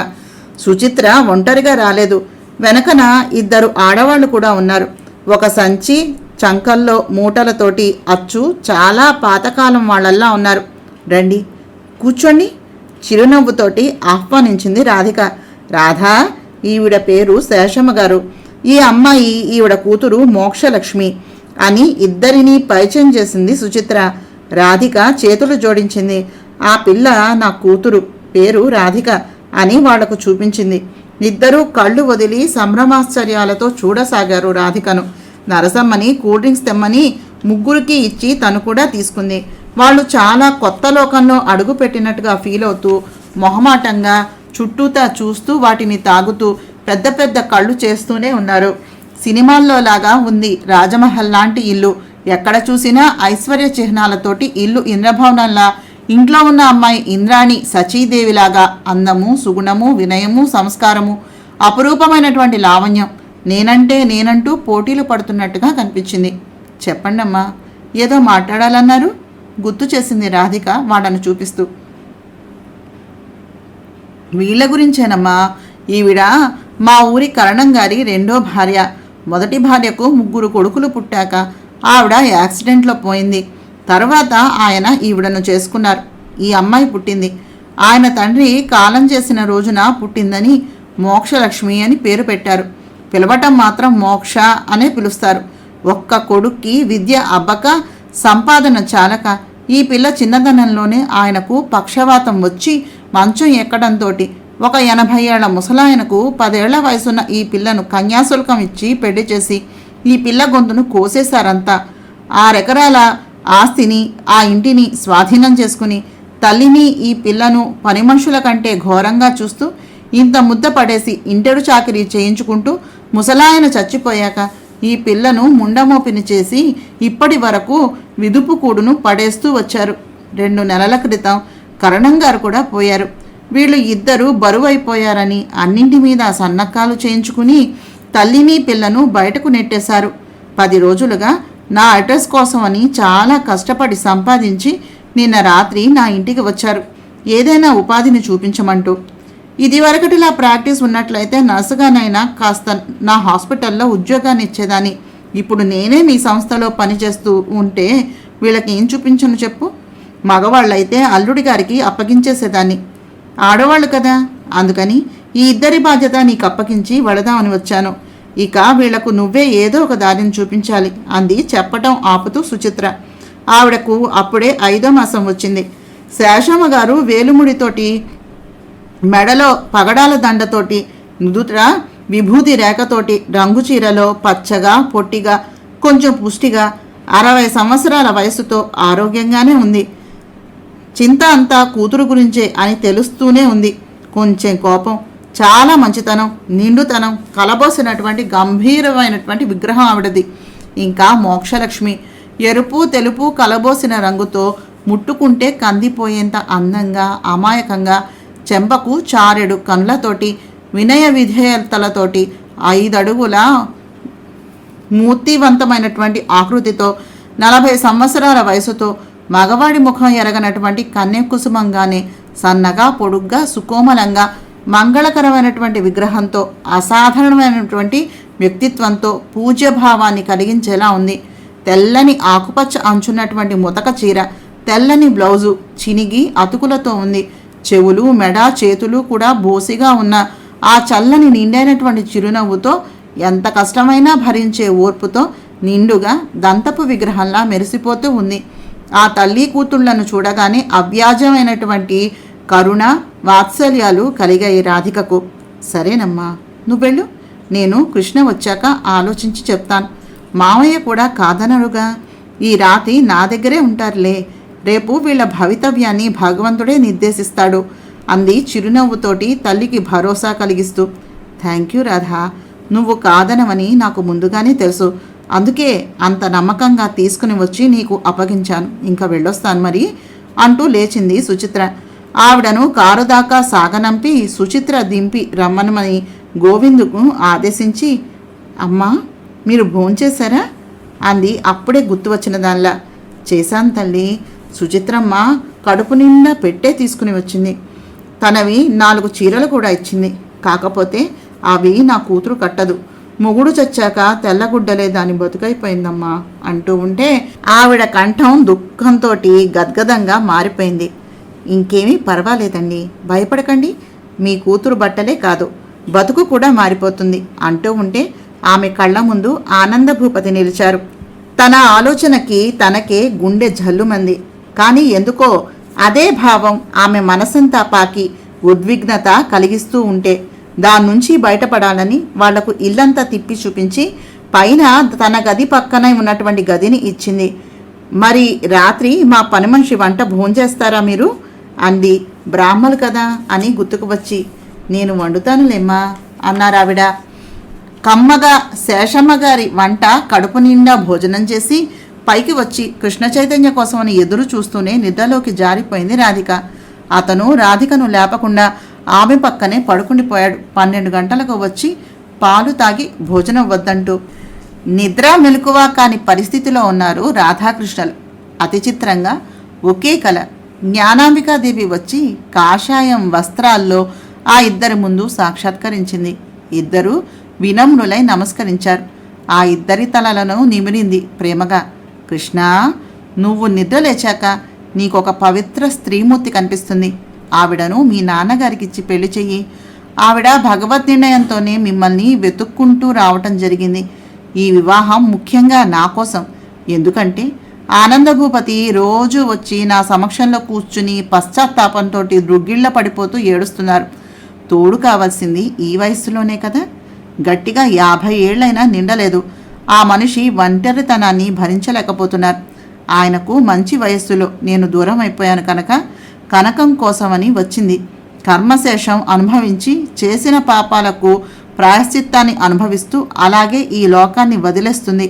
సుచిత్ర ఒంటరిగా రాలేదు. వెనకన 2 ఆడవాళ్లు కూడా ఉన్నారు. ఒక సంచి, చంకల్లో మూటలతోటి అచ్చు చాలా పాతకాలం వాళ్ళల్లా ఉన్నారు. రండి కూర్చోండి చిరునవ్వుతోటి ఆహ్వానించింది రాధిక. రాధా, ఈవిడ పేరు శేషమ్మ గారు, ఈ అమ్మాయి ఈవిడ కూతురు మోక్షలక్ష్మి అని ఇద్దరినీ పరిచయం చేసింది సుచిత్ర. రాధిక చేతులు జోడించింది. ఆ పిల్ల నా కూతురు, పేరు రాధిక అని వాళ్లకు చూపించింది. ఇద్దరూ కళ్ళు వదిలి సంభ్రమాశ్చర్యాలతో చూడసాగారు రాధికను. నరసమ్మని కూల్ డ్రింక్స్ తెమ్మని ముగ్గురికి ఇచ్చి తను కూడా తీసుకుంది. వాళ్ళు చాలా కొత్త లోకంలో అడుగు పెట్టినట్టుగా ఫీల్ అవుతూ మొహమాటంగా చుట్టూతా చూస్తూ వాటిని తాగుతూ పెద్ద పెద్ద కళ్ళు చేస్తూనే ఉన్నారు. సినిమాల్లో లాగా ఉంది రాజమహల్ లాంటి ఇల్లు. ఎక్కడ చూసినా ఐశ్వర్య చిహ్నాలతోటి ఇల్లు ఇంద్రభవనంలా. ఇంట్లో ఉన్న అమ్మాయి ఇంద్రాణి సచీదేవిలాగా అందము, సుగుణము, వినయము, సంస్కారము, అపురూపమైనటువంటి లావణ్యం. నేనంటూ పోటీలు పడుతున్నట్టుగా కనిపించింది. చెప్పండమ్మా, ఏదో మాట్లాడాలన్నారు, గుర్తు చేసింది రాధిక వాళ్ళను చూపిస్తూ. వీళ్ళ గురించేనమ్మా. ఈవిడ మా ఊరి కరణం గారి రెండో భార్య. మొదటి భార్యకు 3 కొడుకులు పుట్టాక ఆవిడ యాక్సిడెంట్లో పోయింది. తర్వాత ఆయన ఈవిడను చేసుకున్నారు. ఈ అమ్మాయి పుట్టింది. ఆయన తండ్రి కాలం చేసిన రోజున పుట్టిందని మోక్షలక్ష్మి అని పేరు పెట్టారు. పిలవటం మాత్రం మోక్ష అనే పిలుస్తారు. ఒక్క కొడుక్కి విద్య అబ్బక, సంపాదన చాలక ఈ పిల్ల చిన్నతనంలోనే ఆయనకు పక్షవాతం వచ్చి మంచం ఎక్కడంతో ఒక 80 ఏళ్ల ముసలాయనకు 10 ఏళ్ల వయసున్న ఈ పిల్లను కన్యాశుల్కం ఇచ్చి పెళ్లి చేసి ఈ పిల్ల గొంతును కోసేశారంతా. 6 ఎకరాల ఆస్తిని, ఆ ఇంటిని స్వాధీనం చేసుకుని తల్లిని ఈ పిల్లను పని మనుషుల కంటే ఘోరంగా చూస్తూ ఇంత ముద్ద పడేసి ఇంటెడు చాకిరీ చేయించుకుంటూ ముసలాయన చచ్చిపోయాక ఈ పిల్లను ముండమోపిని చేసి ఇప్పటి వరకు విదుపు కూడును పడేస్తూ వచ్చారు. 2 నెలల క్రితం కరణం గారు కూడా పోయారు. వీళ్ళు ఇద్దరూ బరువైపోయారని అన్నింటి మీద సన్నక్కాలు చేయించుకుని తల్లిని పిల్లను బయటకు నెట్టేశారు. 10 రోజులుగా నా అడ్రస్ కోసమని చాలా కష్టపడి సంపాదించి నిన్న రాత్రి నా ఇంటికి వచ్చారు, ఏదైనా ఉపాధిని చూపించమంటూ. ఇదివరకటిలా ప్రాక్టీస్ ఉన్నట్లయితే నర్సుగానైనా కాస్త నా హాస్పిటల్లో ఉద్యోగాన్ని ఇచ్చేదాన్ని. ఇప్పుడు నేనే మీ సంస్థలో పనిచేస్తూ ఉంటే వీళ్ళకి ఏం చూపించను చెప్పు? మగవాళ్ళైతే అల్లుడి గారికి అప్పగించేసేదాన్ని. ఆడవాళ్ళు కదా, అందుకని ఈ ఇద్దరి బాధ్యత నీకు అప్పగించి వెళదామని వచ్చాను. ఇక వీళ్లకు నువ్వే ఏదో ఒక దారిని చూపించాలి అంది చెప్పటం ఆపుతూ సుచిత్ర. ఆవిడకు అప్పుడే 5వ మాసం వచ్చింది. శేషమ్మ గారు వేలుముడితోటి, మెడలో పగడాల దండతోటి, నుదుట విభూతి రేఖతోటి, రంగు చీరలో పచ్చగా పొట్టిగా కొంచెం పుష్టిగా 60 సంవత్సరాల వయసుతో ఆరోగ్యంగానే ఉంది. చింత అంతా కూతురు గురించే అని తెలుస్తూనే ఉంది. కొంచెం కోపం, చాలా మంచితనం, నిండుతనం కలబోసినటువంటి గంభీరమైనటువంటి విగ్రహం ఆవిడది. ఇంకా మోక్షలక్ష్మి ఎరుపు తెలుపు కలబోసిన రంగుతో ముట్టుకుంటే కందిపోయేంత అందంగా అమాయకంగా, చెంపకు 4 కన్నులతోటి, వినయ విధేయతలతోటి, 5 అడుగుల మూర్తివంతమైనటువంటి ఆకృతితో, 40 సంవత్సరాల వయసుతో, మగవాడి ముఖం ఎరగనటువంటి కన్య కుసుమంగానే సన్నగా పొడుగ్గా సుకోమలంగా మంగళకరమైనటువంటి విగ్రహంతో, అసాధారణమైనటువంటి వ్యక్తిత్వంతో పూజ్యభావాన్ని కలిగించేలా ఉంది. తెల్లని ఆకుపచ్చ అంచున్నటువంటి ముతక చీర, తెల్లని బ్లౌజు చినిగి అతుకులతో ఉంది. చెవులు, మెడ, చేతులు కూడా బోసిగా ఉన్న ఆ చల్లని నిండైనటువంటి చిరునవ్వుతో, ఎంత కష్టమైనా భరించే ఓర్పుతో నిండుగా దంతపు విగ్రహంలా మెరిసిపోతూ ఉంది. ఆ తల్లి కూతుళ్లను చూడగానే అవ్యాజమైనటువంటి కరుణ, వాత్సల్యాలు కలిగాయి రాధికకు. సరేనమ్మా, నువ్వెళ్ళు, నేను కృష్ణ వచ్చాక ఆలోచించి చెప్తాను. మామయ్య కూడా కాదనరుగా. ఈ రాత్రి నా దగ్గరే ఉంటారులే. రేపు వీళ్ళ భవితవ్యాన్ని భగవంతుడే నిర్దేశిస్తాడు అంది చిరునవ్వుతోటి తల్లికి భరోసా కలిగిస్తూ. థ్యాంక్ యూ రాధా, నువ్వు కాదనవని నాకు ముందుగానే తెలుసు. అందుకే అంత నమ్మకంగా తీసుకుని వచ్చి నీకు అప్పగించాను. ఇంకా వెళ్ళొస్తాను మరి అంటూ లేచింది సుచిత్ర. ఆవిడను కారు దాకా సాగనంపి సుచిత్ర దింపి రమ్మనమని గోవిందుకు ఆదేశించి, అమ్మా మీరు భోంచేశారా అంది అప్పుడే గుర్తు వచ్చిన దానిలా. చేశాను తల్లి. సుచిత్రమ్మ కడుపు నిండా పెట్టే తీసుకుని వచ్చింది. తనవి 4 చీరలు కూడా ఇచ్చింది. కాకపోతే అవి నా కూతురు కట్టదు. మొగుడు చచ్చాక తెల్లగుడ్డలే దాని బతుకైపోయిందమ్మా అంటూ ఉంటే ఆవిడ కంఠం దుఃఖంతో గద్గదంగా మారిపోయింది. ఇంకేమీ పర్వాలేదండి, భయపడకండి, మీ కూతురు బట్టలే కాదు బతుకు కూడా మారిపోతుంది అంటూ ఉంటే ఆమె కళ్ళ ముందు ఆనందభూపతి నిలిచారు. తన ఆలోచనకి తనకే గుండె జల్లుమంది. కానీ ఎందుకో అదే భావం ఆమె మనసంతా పాకి ఉద్విగ్నత కలిగిస్తూ ఉంటే దాని నుంచి బయటపడాలని వాళ్లకు ఇల్లంతా తిప్పి చూపించి పైన తన గది పక్కనే ఉన్నటువంటి గదిని ఇచ్చింది. మరి రాత్రి మా పని మనిషి వంట భోంచేస్తారా మీరు అంది. బ్రాహ్మలు కదా అని గుర్తుకు వచ్చి, నేను వండుతానులేమ్మా అన్నారావిడ. కమ్మగా శేషమ్మ గారి వంట కడుపు నిండా భోజనం చేసి పైకి వచ్చి కృష్ణ చైతన్య కోసమని ఎదురు చూస్తూనే నిద్రలోకి జారిపోయింది రాధిక. అతను రాధికను లేపకుండా ఆమె పక్కనే పడుకుండిపోయాడు. 12 గంటలకు వచ్చి పాలు తాగి భోజనం వద్దంటూ. నిద్ర మెలకువ కాని పరిస్థితిలో ఉన్నారు రాధాకృష్ణలు. అతి చిత్రంగా ఒకే కల జ్ఞానాంబికాదేవి వచ్చి కాషాయం వస్త్రాల్లో ఆ ఇద్దరి ముందు సాక్షాత్కరించింది. ఇద్దరూ వినమ్రులై నమస్కరించారు. ఆ ఇద్దరి తలలను నిమిరింది ప్రేమగా. కృష్ణ, నువ్వు నిద్ర లేచాక నీకొక పవిత్ర స్త్రీమూర్తి కనిపిస్తుంది. ఆవిడను మీ నాన్నగారికిచ్చి పెళ్లి చెయ్యి. ఆవిడ భగవద్ నిర్ణయంతోనే మిమ్మల్ని వెతుక్కుంటూ రావటం జరిగింది. ఈ వివాహం ముఖ్యంగా నా కోసం. ఎందుకంటే ఆనందభూపతి రోజు వచ్చి నా సమక్షంలో కూర్చుని పశ్చాత్తాపంతో దృగ్గిళ్ళ పడిపోతూ ఏడుస్తున్నారు. తోడు కావాల్సింది ఈ వయస్సులోనే కదా. గట్టిగా 50 ఏళ్లైనా నిండలేదు. ఆ మనిషి ఒంటరితనాన్ని భరించలేకపోతున్నారు. ఆయనకు మంచి వయస్సులో నేను దూరం అయిపోయాను కనుక కనకం కోసమని వచ్చింది. కర్మశేషం అనుభవించి చేసిన పాపాలకు ప్రాయశ్చిత్తాన్ని అనుభవిస్తూ అలాగే ఈ లోకాన్ని వదిలేస్తుంది.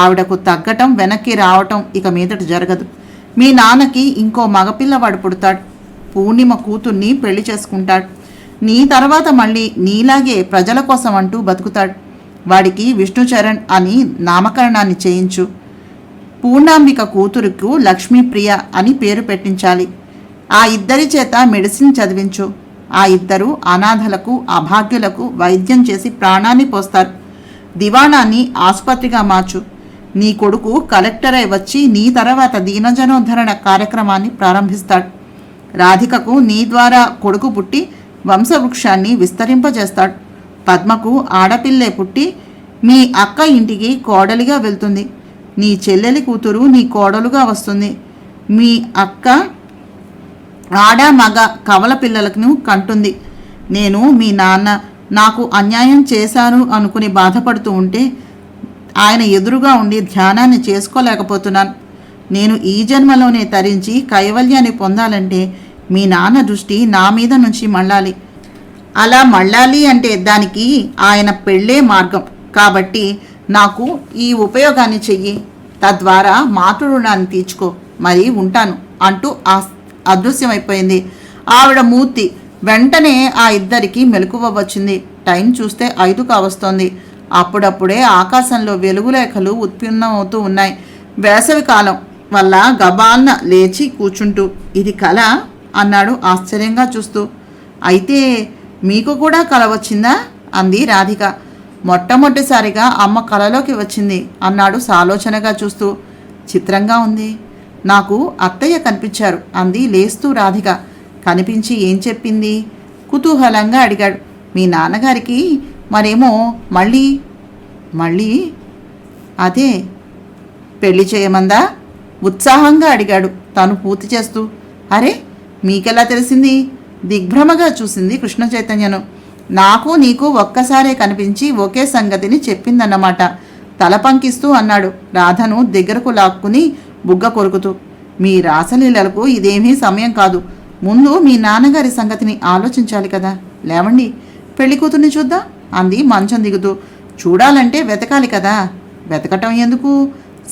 ఆవిడకు తగ్గటం వెనక్కి రావటం ఇక మీదట జరగదు. మీ నాన్నకి ఇంకో మగపిల్లవాడు పుడతాడు. పూర్ణిమ కూతుర్ని పెళ్లి చేసుకుంటాడు. నీ తర్వాత మళ్ళీ నీలాగే ప్రజల కోసం అంటూ బతుకుతాడు. వాడికి విష్ణుచరణ్ అని నామకరణాన్ని చేయించు. పూర్ణాంబిక కూతురుకు లక్ష్మీప్రియ అని పేరు పెట్టించాలి. ఆ ఇద్దరి చేత మెడిసిన్ చదివించు. ఆ ఇద్దరు అనాథలకు అభాగ్యులకు వైద్యం చేసి ప్రాణాన్ని పోస్తారు. దివాణాన్ని ఆసుపత్రిగా మార్చు. నీ కొడుకు కలెక్టర్ అయి వచ్చి నీ తర్వాత దీనజనోద్ధరణ కార్యక్రమాన్ని ప్రారంభిస్తాడు. రాధికకు నీ ద్వారా కొడుకు పుట్టి వంశవృక్షాన్ని విస్తరింపజేస్తాడు. పద్మకు ఆడపిల్లే పుట్టి మీ అక్క ఇంటికి కోడలిగా వెళ్తుంది. నీ చెల్లెలి కూతురు నీ కోడలుగా వస్తుంది. మీ అక్క ఆడ మగ కవల పిల్లలను కంటుంది. నేను మీ నాన్న నాకు అన్యాయం చేశారు అనుకుని బాధపడుతూ ఉంటే ఆయన ఎదురుగా ఉండి ధ్యానాన్ని చేసుకోలేకపోతున్నాను. నేను ఈ జన్మలోనే తరించి కైవల్యాన్ని పొందాలంటే మీ నాన్న దృష్టి నా మీద నుంచి మళ్ళాలి. అలా మళ్ళాలి అంటే దానికి ఆయన పెళ్ళే మార్గం. కాబట్టి నాకు ఈ ఉపయోగాన్ని చెయ్యి. తద్వారా మాతృరుణాన్ని తీర్చుకో. మరి ఉంటాను అంటూ అదృశ్యమైపోయింది ఆవిడ మూర్తి. వెంటనే ఆ ఇద్దరికి మెలకువ వచ్చింది. టైం చూస్తే 5 కావస్తోంది. అప్పుడప్పుడే ఆకాశంలో వెలుగురేఖలు ఉత్పన్నమవుతూ ఉన్నాయి. వేసవి కాలం వల్ల గబాల్న లేచి కూర్చుంటూ, ఇది కళ అన్నాడు ఆశ్చర్యంగా చూస్తూ. అయితే మీకు కూడా కల వచ్చిందా అంది రాధిక. మొట్టమొదటిసారిగా అమ్మ కలలోకి వచ్చింది అన్నాడు సాలోచనగా చూస్తూ. చిత్రంగా ఉంది. నాకు అత్తయ్య కనిపించారు అంది లేస్తూ రాధిక. కనిపించి ఏం చెప్పింది కుతూహలంగా అడిగాడు. మీ నాన్నగారికి మరేమో మళ్ళీ అదే పెళ్లి చేయమందా ఉత్సాహంగా అడిగాడు తను పూర్తి చేస్తూ. అరే, మీకెలా తెలిసింది? దిగ్భ్రమగా చూసింది కృష్ణ చైతన్యను. నాకు నీకు ఒక్కసారే కనిపించి ఒకే సంగతిని చెప్పిందన్నమాట తల పంకిస్తూ అన్నాడు రాధను దగ్గరకు లాక్కుని బుగ్గ కొరుకుతూ. మీ రాసలీలలకు ఇదేమీ సమయం కాదు. ముందు మీ నాన్నగారి సంగతిని ఆలోచించాలి కదా. లేవండి, పెళ్లి కూతుర్ని చూద్దాం అంది మంచం దిగుతూ. చూడాలంటే వెతకాలి కదా. వెతకటం ఎందుకు?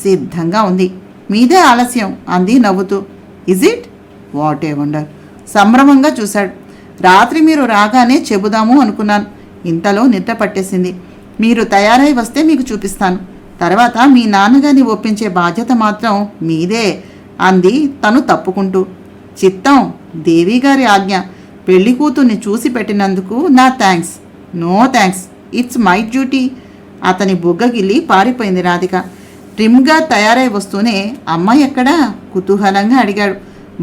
సిద్ధంగా ఉంది. మీదే ఆలస్యం అంది నవ్వుతూ. Is it? What a wonder. సంభ్రమంగా చూశాడు. రాత్రి మీరు రాగానే చెబుదాము అనుకున్నాను. ఇంతలో నిద్ర పట్టేసింది. మీరు తయారై వస్తే మీకు చూపిస్తాను. తర్వాత మీ నాన్నగారిని ఒప్పించే బాధ్యత మాత్రం మీదే అంది తను తప్పుకుంటూ. చిత్తం, దేవిగారి ఆజ్ఞ. పెళ్లి కూతుర్ని చూసి పెట్టినందుకు నా thanks. No thanks, it's my duty. అతని బుగ్గగిల్లి పారిపోయింది రాధిక. ట్రిమ్గా తయారై వస్తూనే అమ్మాయి ఎక్కడా కుతూహలంగా అడిగాడు.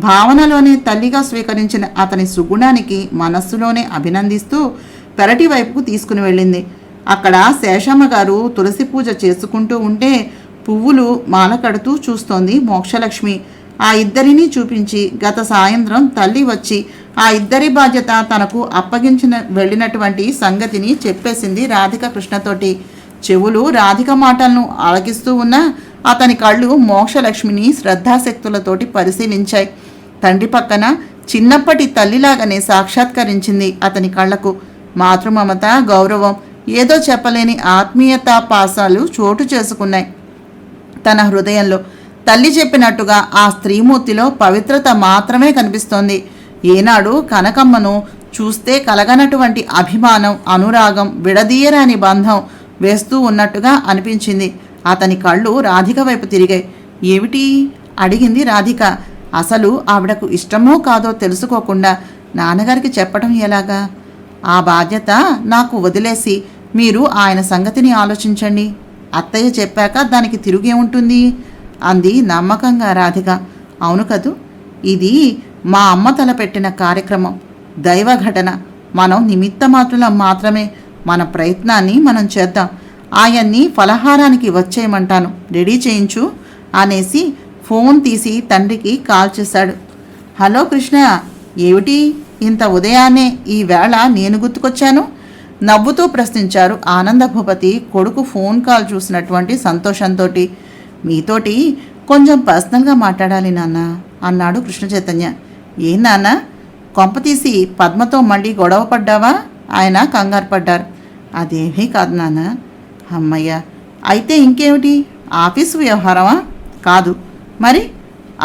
భావనలోనే తల్లిగా స్వీకరించిన అతని సుగుణానికి మనస్సులోనే అభినందిస్తూ పెరటి వైపుకు తీసుకుని వెళ్ళింది. అక్కడ శేషమ్మ గారు తులసి పూజ చేసుకుంటూ ఉంటే పువ్వులు మాల కడుతూ చూస్తోంది మోక్షలక్ష్మి. ఆ ఇద్దరినీ చూపించి గత సాయంత్రం తల్లి వచ్చి ఆ ఇద్దరి బాధ్యత తనకు అప్పగించిన వెళ్ళినటువంటి సంగతిని చెప్పేసింది రాధిక కృష్ణతోటి. చెవులు రాధిక మాటలను ఆలకిస్తూ ఉన్న అతని కళ్ళు మోక్షలక్ష్మిని శ్రద్ధాశక్తులతోటి పరిశీలించాయి. తండ్రి పక్కన చిన్నప్పటి తల్లిలాగానే సాక్షాత్కరించింది అతని కళ్లకు. మాతృమమత, గౌరవం, ఏదో చెప్పలేని ఆత్మీయతా పాసాలు చోటు చేసుకున్నాయి తన హృదయంలో. తల్లి చెప్పినట్టుగా ఆ స్త్రీమూర్తిలో పవిత్రత మాత్రమే కనిపిస్తోంది. ఏనాడు కనకమ్మను చూస్తే కలగనటువంటి అభిమానం, అనురాగం, విడదీయరాని బంధం వేస్తూ ఉన్నట్టుగా అనిపించింది. అతని కళ్ళు రాధిక వైపు తిరిగాయి. ఏమిటి అడిగింది రాధిక. అసలు ఆవిడకు ఇష్టమో కాదో తెలుసుకోకుండా నాన్నగారికి చెప్పడం ఎలాగా? ఆ బాధ్యత నాకు వదిలేసి మీరు ఆయన సంగతిని ఆలోచించండి. అత్తయ్య చెప్పాక దానికి తిరుగేముంటుంది అంది నమ్మకంగా రాధిక. అవును కదూ, ఇది మా అమ్మ తలపెట్టిన కార్యక్రమం, దైవ ఘటన. మనం నిమిత్తమాత్రులం మాత్రమే. మన ప్రయత్నాన్ని మనం చేద్దాం. ఆయన్ని ఫలహారానికి వచ్చేయమంటాను, రెడీ చేయించు అనేసి ఫోన్ తీసి తండ్రికి కాల్ చేశాడు. హలో కృష్ణ, ఏమిటి ఇంత ఉదయాన్నే ఈ వేళ నేను గుర్తుకొచ్చాను? నవ్వుతూ ప్రశ్నించారు ఆనంద భూపతి కొడుకు ఫోన్ కాల్ చూసినటువంటి సంతోషంతో. మీతోటి కొంచెం పర్సనల్గా మాట్లాడాలి నాన్న అన్నాడు కృష్ణ చైతన్య. ఏం నాన్న, కొంపతీసి పద్మతో మళ్ళీ గొడవ పడ్డావా? ఆయన కంగారు పడ్డారు. అదేమీ కాదు నాన్న. అమ్మయ్య, అయితే ఇంకేమిటి, ఆఫీసు వ్యవహారమా? కాదు. మరి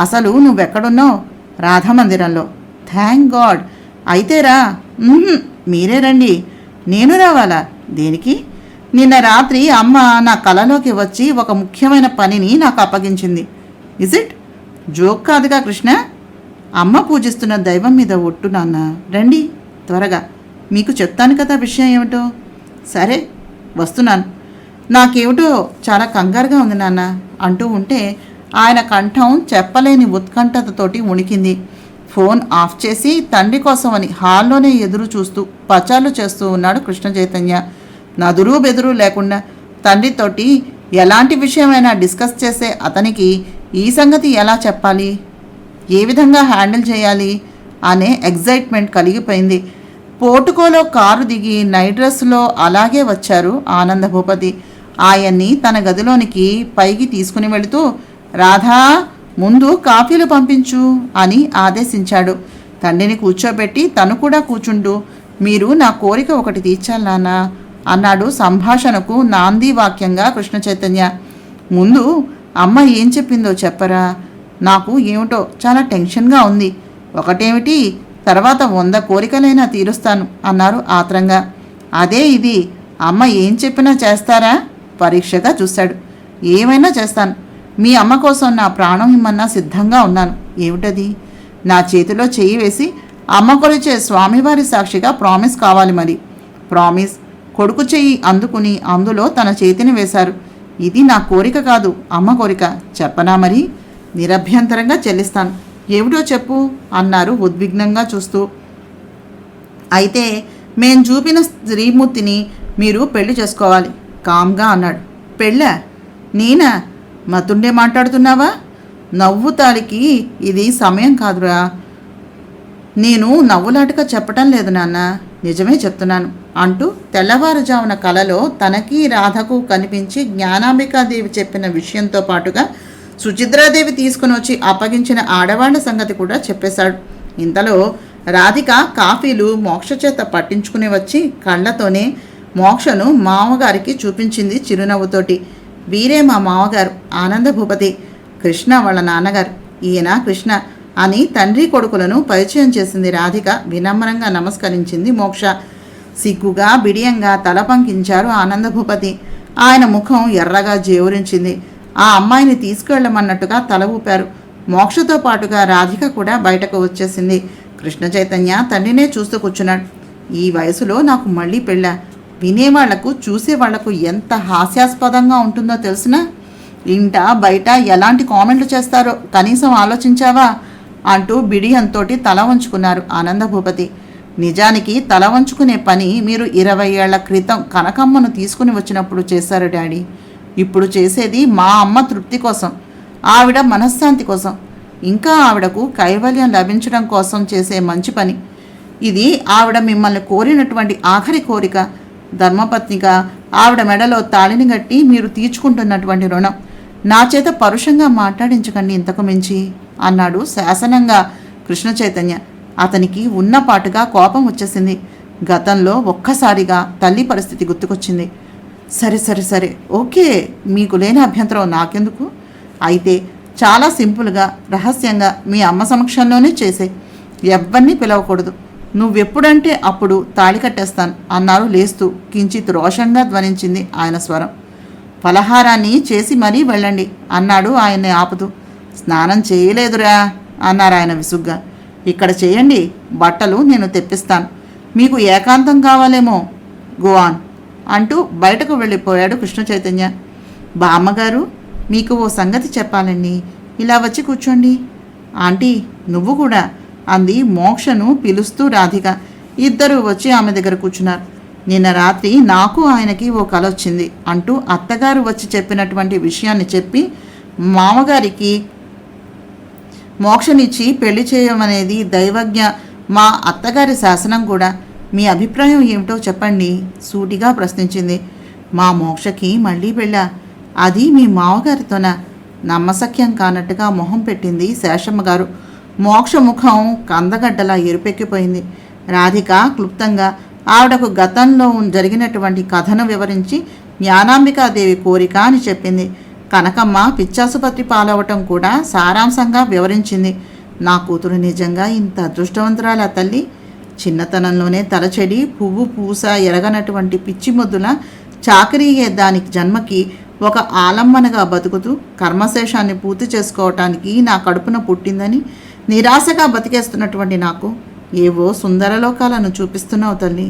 అసలు నువ్వెక్కడున్నావు? రాధామందిరంలో. Thank God. అయితే రా. మీరే రండి. నేను రావాలా? దేనికి? నిన్న రాత్రి అమ్మ నా కలలోకి వచ్చి ఒక ముఖ్యమైన పనిని నాకు అప్పగించింది. Is it? జోక్ కాదుగా కృష్ణ? అమ్మ పూజిస్తున్న దైవం మీద ఒట్టు నాన్న. రండి త్వరగా, మీకు చెప్తాను కదా విషయం ఏమిటో. సరే వస్తున్నాను. నాకేమిటో చాలా కంగారుగా ఉంది నాన్న అంటూ ఉంటే ఆయన కంఠం చెప్పలేని ఉత్కంఠతతోటి ఉణికింది. ఫోన్ ఆఫ్ చేసి తండ్రి కోసమని హాల్లోనే ఎదురు చూస్తూ పచార్లు చేస్తూ ఉన్నాడు కృష్ణ చైతన్య. నదురు బెదురు లేకుండా తండ్రితోటి ఎలాంటి విషయమైనా డిస్కస్ చేసే అతనికి ఈ సంగతి ఎలా చెప్పాలి, ఏ విధంగా హ్యాండిల్ చేయాలి అనే ఎగ్జైట్మెంట్ కలిగిపోయింది. పోర్టుకోలో కారు దిగి నైట్ డ్రెస్లో అలాగే వచ్చారు ఆనంద భూపతి. ఆయన్ని తన గదిలోనికి పైకి తీసుకుని వెళుతూ రాధా, ముందు కాఫీలు పంపించు అని ఆదేశించాడు. తండ్రిని కూర్చోబెట్టి తను కూడా కూర్చుంటూ, మీరు నా కోరిక ఒకటి తీర్చాలి నాన్న అన్నాడు సంభాషణకు నాంది వాక్యంగా కృష్ణ చైతన్య. ముందు అమ్మ ఏం చెప్పిందో చెప్పరా? నాకు ఏమిటో చాలా టెన్షన్గా ఉంది. ఒకటేమిటి, తర్వాత 100 కోరికలైనా తీరుస్తాను అన్నారు ఆత్రంగా. అదే ఇది, అమ్మ ఏం చెప్పినా చేస్తారా? పరీక్షగా చూశాడు. ఏమైనా చేస్తాను. మీ అమ్మ కోసం నా ప్రాణం ఇమ్మన్నా సిద్ధంగా ఉన్నాను. ఏమిటది? నా చేతిలో చెయ్యి వేసి అమ్మ కొలిచే స్వామివారి సాక్షిగా ప్రామిస్ కావాలి. మరి ప్రామిస్. కొడుకు చెయ్యి అందుకుని అందులో తన చేతిని వేశారు. ఇది నా కోరిక కాదు, అమ్మ కోరిక. చెప్పనా మరి? నిరభ్యంతరంగా చెల్లిస్తాను. ఏమిటో చెప్పు అన్నారు ఉద్విగ్నంగా చూస్తూ. అయితే మేం చూపిన శ్రీమూర్తిని మీరు పెళ్లి చేసుకోవాలి కామ్గా అన్నాడు. పెళ్ళా? నేనా? మతుండే మాట్లాడుతున్నావా? నవ్వుతాడికి ఇది సమయం కాదురా. నేను నవ్వులాటగా చెప్పటం లేదు నాన్న, నిజమే చెప్తున్నాను అంటూ తెల్లవారుజామున కలలో తనకి రాధకు కనిపించి జ్ఞానాంబికాదేవి చెప్పిన విషయంతో పాటుగా సుచిత్రాదేవి తీసుకుని వచ్చి అప్పగించిన ఆడవాళ్ల సంగతి కూడా చెప్పేశాడు. ఇంతలో రాధిక కాఫీలు మోక్ష చేత పట్టించుకుని వచ్చి కళ్ళతోనే మోక్షను మామగారికి చూపించింది చిరునవ్వుతోటి. వీరే మా మామగారు ఆనంద భూపతి, కృష్ణ వాళ్ళ నాన్నగారు. ఈయన కృష్ణ అని తండ్రి కొడుకులను పరిచయం చేసింది రాధిక. వినమ్రంగా నమస్కరించింది మోక్ష. సిగ్గుగా బిడియంగా తల పంకించారు ఆనంద భూపతి. ఆయన ముఖం ఎర్రగా జేవురించింది. ఆ అమ్మాయిని తీసుకెళ్లమన్నట్టుగా తల ఊపారు. మోక్షతో పాటుగా రాధిక కూడా బయటకు వచ్చేసింది. కృష్ణ చైతన్య తండ్రినే చూస్తూ కూర్చున్నాడు. ఈ వయసులో నాకు మళ్ళీ పెళ్ళా? వినేవాళ్లకు చూసేవాళ్లకు ఎంత హాస్యాస్పదంగా ఉంటుందో తెలిసినా ఇంట బయట ఎలాంటి కామెంట్లు చేస్తారో కనీసం ఆలోచించావా అంటూ బిడియంతోటి తల వంచుకున్నారు ఆనందభూపతి. నిజానికి తల వంచుకునే పని మీరు 20 ఏళ్ల క్రితం కనకమ్మను తీసుకుని వచ్చినప్పుడు చేశారు డాడీ. ఇప్పుడు చేసేది మా అమ్మ తృప్తి కోసం, ఆవిడ మనశ్శాంతి కోసం, ఇంకా ఆవిడకు కైవల్యం లభించడం కోసం చేసే మంచి పని. ఇది ఆవిడ మిమ్మల్ని కోరినటువంటి ఆఖరి కోరిక. ధర్మపత్నిగా ఆవిడ మెడలో తాళిని గట్టి మీరు తీర్చుకుంటున్నటువంటి రుణం. నా చేత పరుషంగా మాట్లాడించకండి ఇంతకు మించి అన్నాడు శాసనంగా కృష్ణ చైతన్య. అతనికి ఉన్నపాటుగా కోపం వచ్చేసింది. గతంలో ఒక్కసారిగా తల్లి పరిస్థితి గుర్తుకొచ్చింది. సరే సరే సరే ఓకే, మీకు లేని అభ్యంతరం నాకెందుకు? అయితే చాలా సింపుల్గా రహస్యంగా మీ అమ్మ సమక్షంలోనే చేసే, ఎవ్వరినీ పిలవకూడదు. నువ్వెప్పుడంటే అప్పుడు తాళి కట్టేస్తాను అన్నారు లేస్తూ. కించిత్ రోషంగా ధ్వనించింది ఆయన స్వరం. ఫలహారాన్ని చేసి మరీ వెళ్ళండి అన్నాడు ఆయన్ని ఆపుతూ. స్నానం చేయలేదురా అన్నారు ఆయన విసుగ్గా. ఇక్కడ చేయండి, బట్టలు నేను తెప్పిస్తాను. మీకు ఏకాంతం కావాలేమో, గోవాన్ అంటూ బయటకు వెళ్ళిపోయాడు కృష్ణ చైతన్య. బామ్మగారు, మీకు ఓ సంగతి చెప్పాలండి, ఇలా వచ్చి కూర్చోండి. ఆంటీ నువ్వు కూడా అంది మోక్షను పిలుస్తూ రాధిక. ఇద్దరూ వచ్చి ఆమె దగ్గర కూర్చున్నారు. నిన్న రాత్రి నాకు ఆయనకి ఓ కల వచ్చింది అంటూ అత్తగారు వచ్చి చెప్పినటువంటి విషయాన్ని చెప్పి, మామగారికి మోక్షనిచ్చి పెళ్లి చేయమనేది దైవజ్ఞ, మా అత్తగారి శాసనం కూడా. మీ అభిప్రాయం ఏమిటో చెప్పండి సూటిగా ప్రశ్నించింది. మా మోక్షకి మళ్ళీ పెళ్ళా? అది మీ మామగారితోనా? నమ్మశక్యం కానట్టుగా మొహం పెట్టింది శేషమ్మగారు. మోక్ష ముఖం కందగడ్డలా ఎరుపెక్కిపోయింది. రాధిక క్లుప్తంగా ఆవిడకు గతంలో జరిగినటువంటి కథను వివరించి జ్ఞానాంబికాదేవి కోరిక అని చెప్పింది. కనకమ్మ పిచ్చాసుపత్రి పాలవటం కూడా సారాంశంగా వివరించింది. నా కూతురు నిజంగా ఇంత అదృష్టవంతురాలా తల్లి? చిన్నతనంలోనే తలచెడి పువ్వు పూస ఎరగనటువంటి పిచ్చి మొద్దుల చాకరీయే దానికి జన్మకి ఒక ఆలంబనగా బతుకుతూ కర్మశేషాన్ని పూర్తి చేసుకోవటానికి నా కడుపున పుట్టిందని నిరాశగా బతికేస్తున్నటువంటి నాకు ఏవో సుందరలోకాలను చూపిస్తున్నావు తల్లి.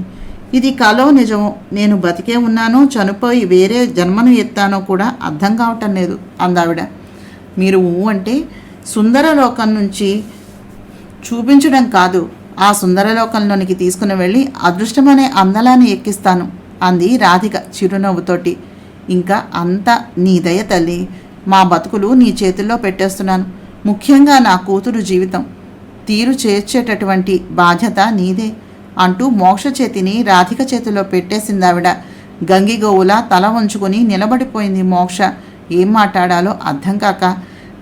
ఇది కలో నిజమో, నేను బతికే ఉన్నానో చనిపోయి వేరే జన్మను ఎత్తానో కూడా అర్థం కావటం లేదు అందావిడ. మీరు అంటే సుందరలోకం నుంచి చూపించడం కాదు, ఆ సుందరలోకంలోనికి తీసుకుని వెళ్ళి అదృష్టమనే అందలాన్ని ఎక్కిస్తాను అంది రాధిక చిరునవ్వుతోటి. ఇంకా అంతా నీ దయ తల్లి. మా బతుకులు నీ చేతుల్లో పెట్టేస్తున్నాను. ముఖ్యంగా నా కూతురు జీవితం తీరు చేర్చేటటువంటి బాధ్యత నీదే అంటూ మోక్ష చేతిని రాధిక చేతిలో పెట్టేసిందావిడ. గంగిగోవులా తల వంచుకొని నిలబడిపోయింది మోక్ష. ఏం మాట్లాడాలో అర్థం కాక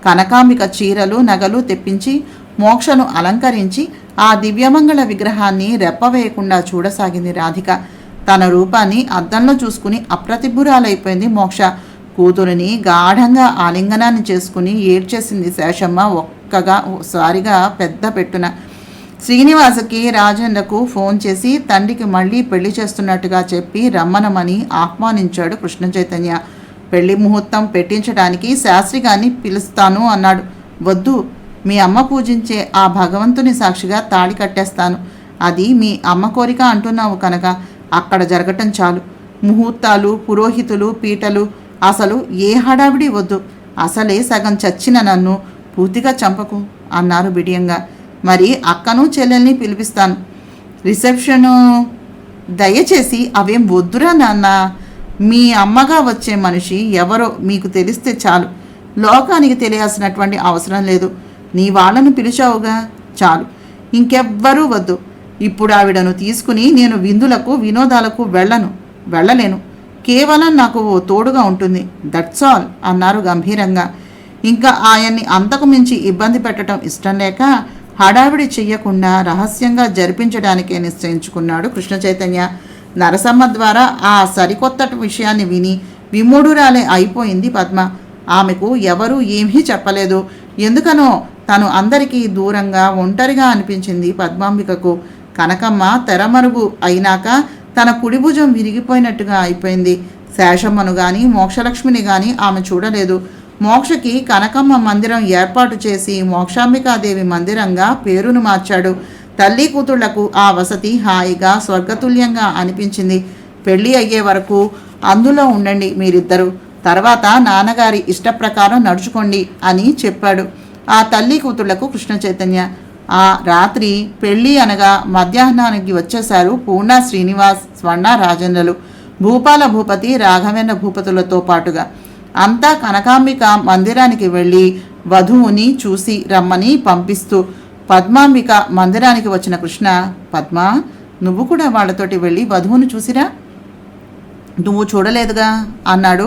కనకాంబిక చీరలు నగలు తెప్పించి మోక్షను అలంకరించి ఆ దివ్యమంగళ విగ్రహాన్ని రెప్పవేయకుండా చూడసాగింది రాధిక. తన రూపాన్ని అద్దంలో చూసుకుని అప్రతిభురాలైపోయింది మోక్ష. కూతురిని గాఢంగా ఆలింగనాన్ని చేసుకుని ఏడ్చేసింది శేషమ్మ ఒక్కసారిగా పెద్ద పెట్టున. శ్రీనివాసకి రాజేంద్రకు ఫోన్ చేసి తండ్రికి మళ్ళీ పెళ్లి చేస్తున్నట్టుగా చెప్పి రమ్మనమని ఆహ్వానించాడు కృష్ణ చైతన్య. పెళ్లి ముహూర్తం పెట్టించడానికి శాస్త్రి గారిని పిలుస్తాను అన్నాడు. వద్దు, మీ అమ్మ పూజించే ఆ భగవంతుని సాక్షిగా తాళి కట్టేస్తాను. అది మీ అమ్మ కోరిక అంటున్నావు కనుక అక్కడ జరగటం చాలు. ముహూర్తాలు, పురోహితులు, పీటలు అసలు ఏ హడావిడి వద్దు. అసలే సగం చచ్చిన నన్ను పూర్తిగా చంపకు అన్నారు బిడియంగా. మరి అక్కను చెల్లెల్ని పిలిపిస్తాను. రిసెప్షను దయచేసి అవేం వద్దురా నాన్న. మీ అమ్మగా వచ్చే మనిషి ఎవరో మీకు తెలిస్తే చాలు. లోకానికి తెలియాల్సినటువంటి అవసరం లేదు. నీ వాళ్ళను పిలిచావుగా, చాలు. ఇంకెవ్వరూ వద్దు. ఇప్పుడు ఆవిడను తీసుకుని నేను విందులకు వినోదాలకు వెళ్ళలేను. కేవలం నాకు ఓ తోడుగా ఉంటుంది, దట్స్ ఆల్ అన్నారు గంభీరంగా. ఇంకా ఆయన్ని అంతకు మించి ఇబ్బంది పెట్టడం ఇష్టం లేక హడావిడి చెయ్యకుండా రహస్యంగా జరిపించడానికే నిశ్చయించుకున్నాడు కృష్ణ చైతన్య. నరసమ్మ ద్వారా ఆ సరికొత్త విషయాన్ని విని విమూఢురాలే అయిపోయింది పద్మ. ఆమెకు ఎవరూ ఏమీ చెప్పలేదు. ఎందుకనో తను అందరికీ దూరంగా ఒంటరిగా అనిపించింది పద్మాంబికకు. కనకమ్మ తెరమరుగు అయినాక తన కుడి భుజం విరిగిపోయినట్టుగా అయిపోయింది. శేషమ్మను కానీ మోక్షలక్ష్మిని కానీ ఆమె చూడలేదు. మోక్షకి కనకమ్మ మందిరం ఏర్పాటు చేసి మోక్షాంబికాదేవి మందిరంగా పేరును మార్చాడు. తల్లి కూతుళ్లకు ఆ వసతి హాయిగా స్వర్గతుల్యంగా అనిపించింది. పెళ్ళి అయ్యే వరకు అందులో ఉండండి మీరిద్దరూ, తర్వాత నాన్నగారి ఇష్టప్రకారం నడుచుకోండి అని చెప్పాడు. ఆ తల్లి కూతుళ్లకు కృష్ణ చైతన్య. ఆ రాత్రి పెళ్లి అనగా మధ్యాహ్నానికి వచ్చేశారు పూర్ణ శ్రీనివాస్, స్వర్ణ రాజేంద్రలు, భూపాల భూపతి, రాఘవేంద్ర భూపతులతో పాటుగా. అంతా కనకాంబిక మందిరానికి వెళ్ళి వధువుని చూసి రమ్మని పంపిస్తూ పద్మాంబిక మందిరానికి వచ్చిన కృష్ణ, పద్మ, నువ్వు కూడా వాళ్లతోటి వెళ్ళి వధువును చూసిరా. నువ్వు చూడలేదుగా అన్నాడు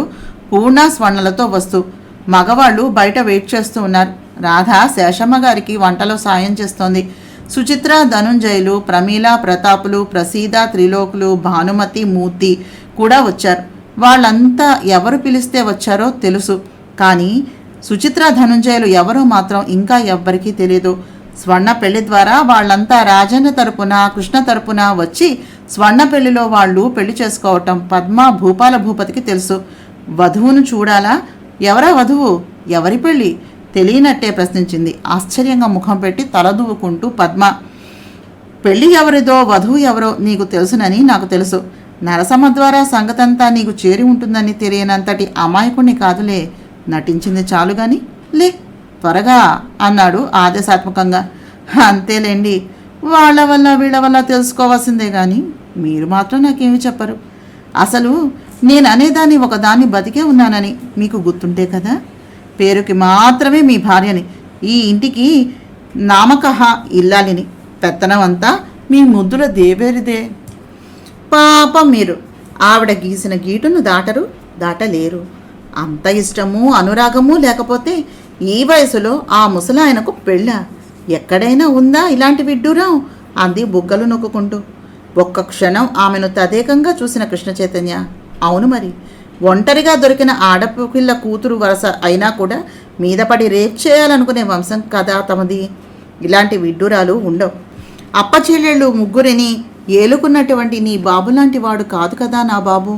పూర్ణ స్వర్ణలతో వస్తూ. మగవాళ్ళు బయట వెయిట్ చేస్తూ ఉన్నారు. రాధ శేషమ్మ గారికి వంటలో సాయం చేస్తోంది. సుచిత్ర, ధనుంజయులు, ప్రమీల, ప్రతాపులు, ప్రసీద, త్రిలోకులు, భానుమతి, మూర్తి కూడా వచ్చారు. వాళ్ళంతా ఎవరు పిలిస్తే వచ్చారో తెలుసు, కానీ సుచిత్ర, ధనుంజయులు ఎవరో మాత్రం ఇంకా ఎవ్వరికీ తెలియదు. స్వర్ణ పెళ్లి ద్వారా వాళ్ళంతా రాజన్న తరపున, కృష్ణ తరపున వచ్చి స్వర్ణ పెళ్లిలో వాళ్ళు పెళ్లి చేసుకోవటం పద్మ, భూపాల భూపతికి తెలుసు. వధువును చూడాలా? ఎవరా వధువు? ఎవరి పెళ్ళి? తెలియనట్టే ప్రశ్నించింది ఆశ్చర్యంగా ముఖం పెట్టి తలదూవుకుంటూ పద్మ. పెళ్ళి ఎవరిదో, వధువు ఎవరో నీకు తెలుసునని నాకు తెలుసు. నరసమ్మ ద్వారా సంగతంతా నీకు చేరి ఉంటుందని తెలియనంతటి అమాయకుణ్ణి కాదులే. నటించింది చాలు గాని లే త్వరగా అన్నాడు ఆదేశాత్మకంగా. అంతేలేండి, వాళ్ళ వల్ల వీళ్ళ వల్ల తెలుసుకోవాల్సిందే కానీ మీరు మాత్రం నాకేమి చెప్పరు. అసలు నేను అనేదాన్ని ఒకదాన్ని బతికే ఉన్నానని మీకు గుర్తుంటే కదా. పేరుకి మాత్రమే మీ భార్యని, ఈ ఇంటికి నామకహ ఇల్లాలిని. పెత్తనం అంతా మీ ముద్దుల దేవేరిదే. పాపం మీరు ఆవిడ గీసిన గీటును దాటలేరు. అంత ఇష్టము అనురాగము లేకపోతే ఈ వయసులో ఆ ముసలాయనకు పెళ్ళా? ఎక్కడైనా ఉందా ఇలాంటి విడ్డూరం? అంది బుగ్గలు నొక్కుంటూ. ఒక్క క్షణం ఆమెను తదేకంగా చూసిన కృష్ణ చైతన్య, అవును మరి, ఒంటరిగా దొరికిన ఆడపిల్ల కూతురు వరస అయినా కూడా మీద పడి రేప్ చేయాలనుకునే వంశం కదా తమది. ఇలాంటి విడ్డూరాలు ఉండవు. అప్పచెల్లెళ్ళు ముగ్గురిని ఏలుకున్నటువంటి నీ బాబు లాంటి వాడు కాదు కదా నా బాబు.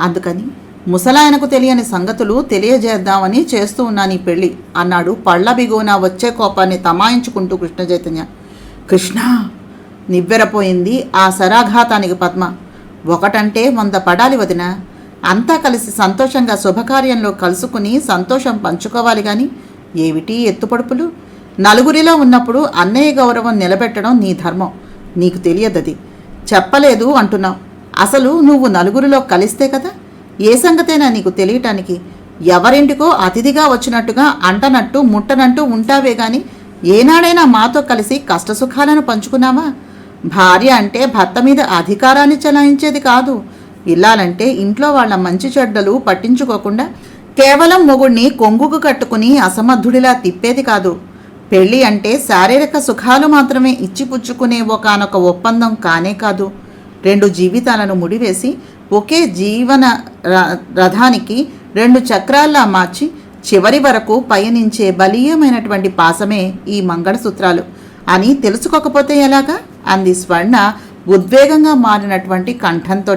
అందుకని ముసలాయనకు తెలియని సంగతులు తెలియజేద్దామని చేస్తూ ఉన్నాను ఈ పెళ్ళి అన్నాడు పళ్ళ బిగువన వచ్చే కోపాన్ని తమాయించుకుంటూ కృష్ణ చైతన్య. కృష్ణ నివ్వెరపోయింది ఆ శరాఘాతానికి పద్మ. ఒకటంటే 100 పడాలి వదిన. అంతా కలిసి సంతోషంగా శుభకార్యంలో కలుసుకుని సంతోషం పంచుకోవాలి కానీ ఏమిటి ఎత్తుపడుపులు? నలుగురిలో ఉన్నప్పుడు అన్నయ్య గౌరవం నిలబెట్టడం నీ ధర్మం. నీకు తెలియదది. చెప్పలేదు అంటున్నావు. అసలు నువ్వు నలుగురిలో కలిస్తే కదా ఏ సంగతైనా నీకు తెలియటానికి. ఎవరింటికో అతిథిగా వచ్చినట్టుగా అంటనట్టు ముట్టనంటూ ఉంటావే గాని ఏనాడైనా మాతో కలిసి కష్టసుఖాలను పంచుకున్నావా? భార్య అంటే భర్త మీద అధికారాన్ని చెలాయించేది కాదు. ఇల్లాలంటే ఇంట్లో వాళ్ళ మంచి చెడ్డలు పట్టించుకోకుండా కేవలం మొగుడిని కొంగుకు కట్టుకుని అసమర్థుడిలా తిప్పేది కాదు. పెళ్ళి అంటే శారీరక సుఖాలు మాత్రమే ఇచ్చిపుచ్చుకునే ఒకానొక ఒప్పందం కానే కాదు. 2 జీవితాలను ముడివేసి ఒకే జీవన రథానికి 2 చక్రాల్లా మార్చి చివరి వరకు పయనించే బలీయమైనటువంటి పాసమే ఈ మంగళసూత్రాలు అని తెలుసుకోకపోతే ఎలాగా? అంది స్వర్ణ ఉద్వేగంగా మారినటువంటి కంఠంతో.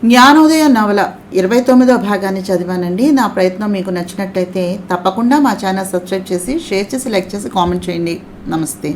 జ్ఞానోదయ నవల 29వ భాగాన్ని చదివానండి. నా ప్రయత్నం మీకు నచ్చినట్టయితే తప్పకుండా మా ఛానల్ సబ్స్క్రైబ్ చేసి, షేర్ చేసి, లైక్ చేసి, కామెంట్ చేయండి. నమస్తే.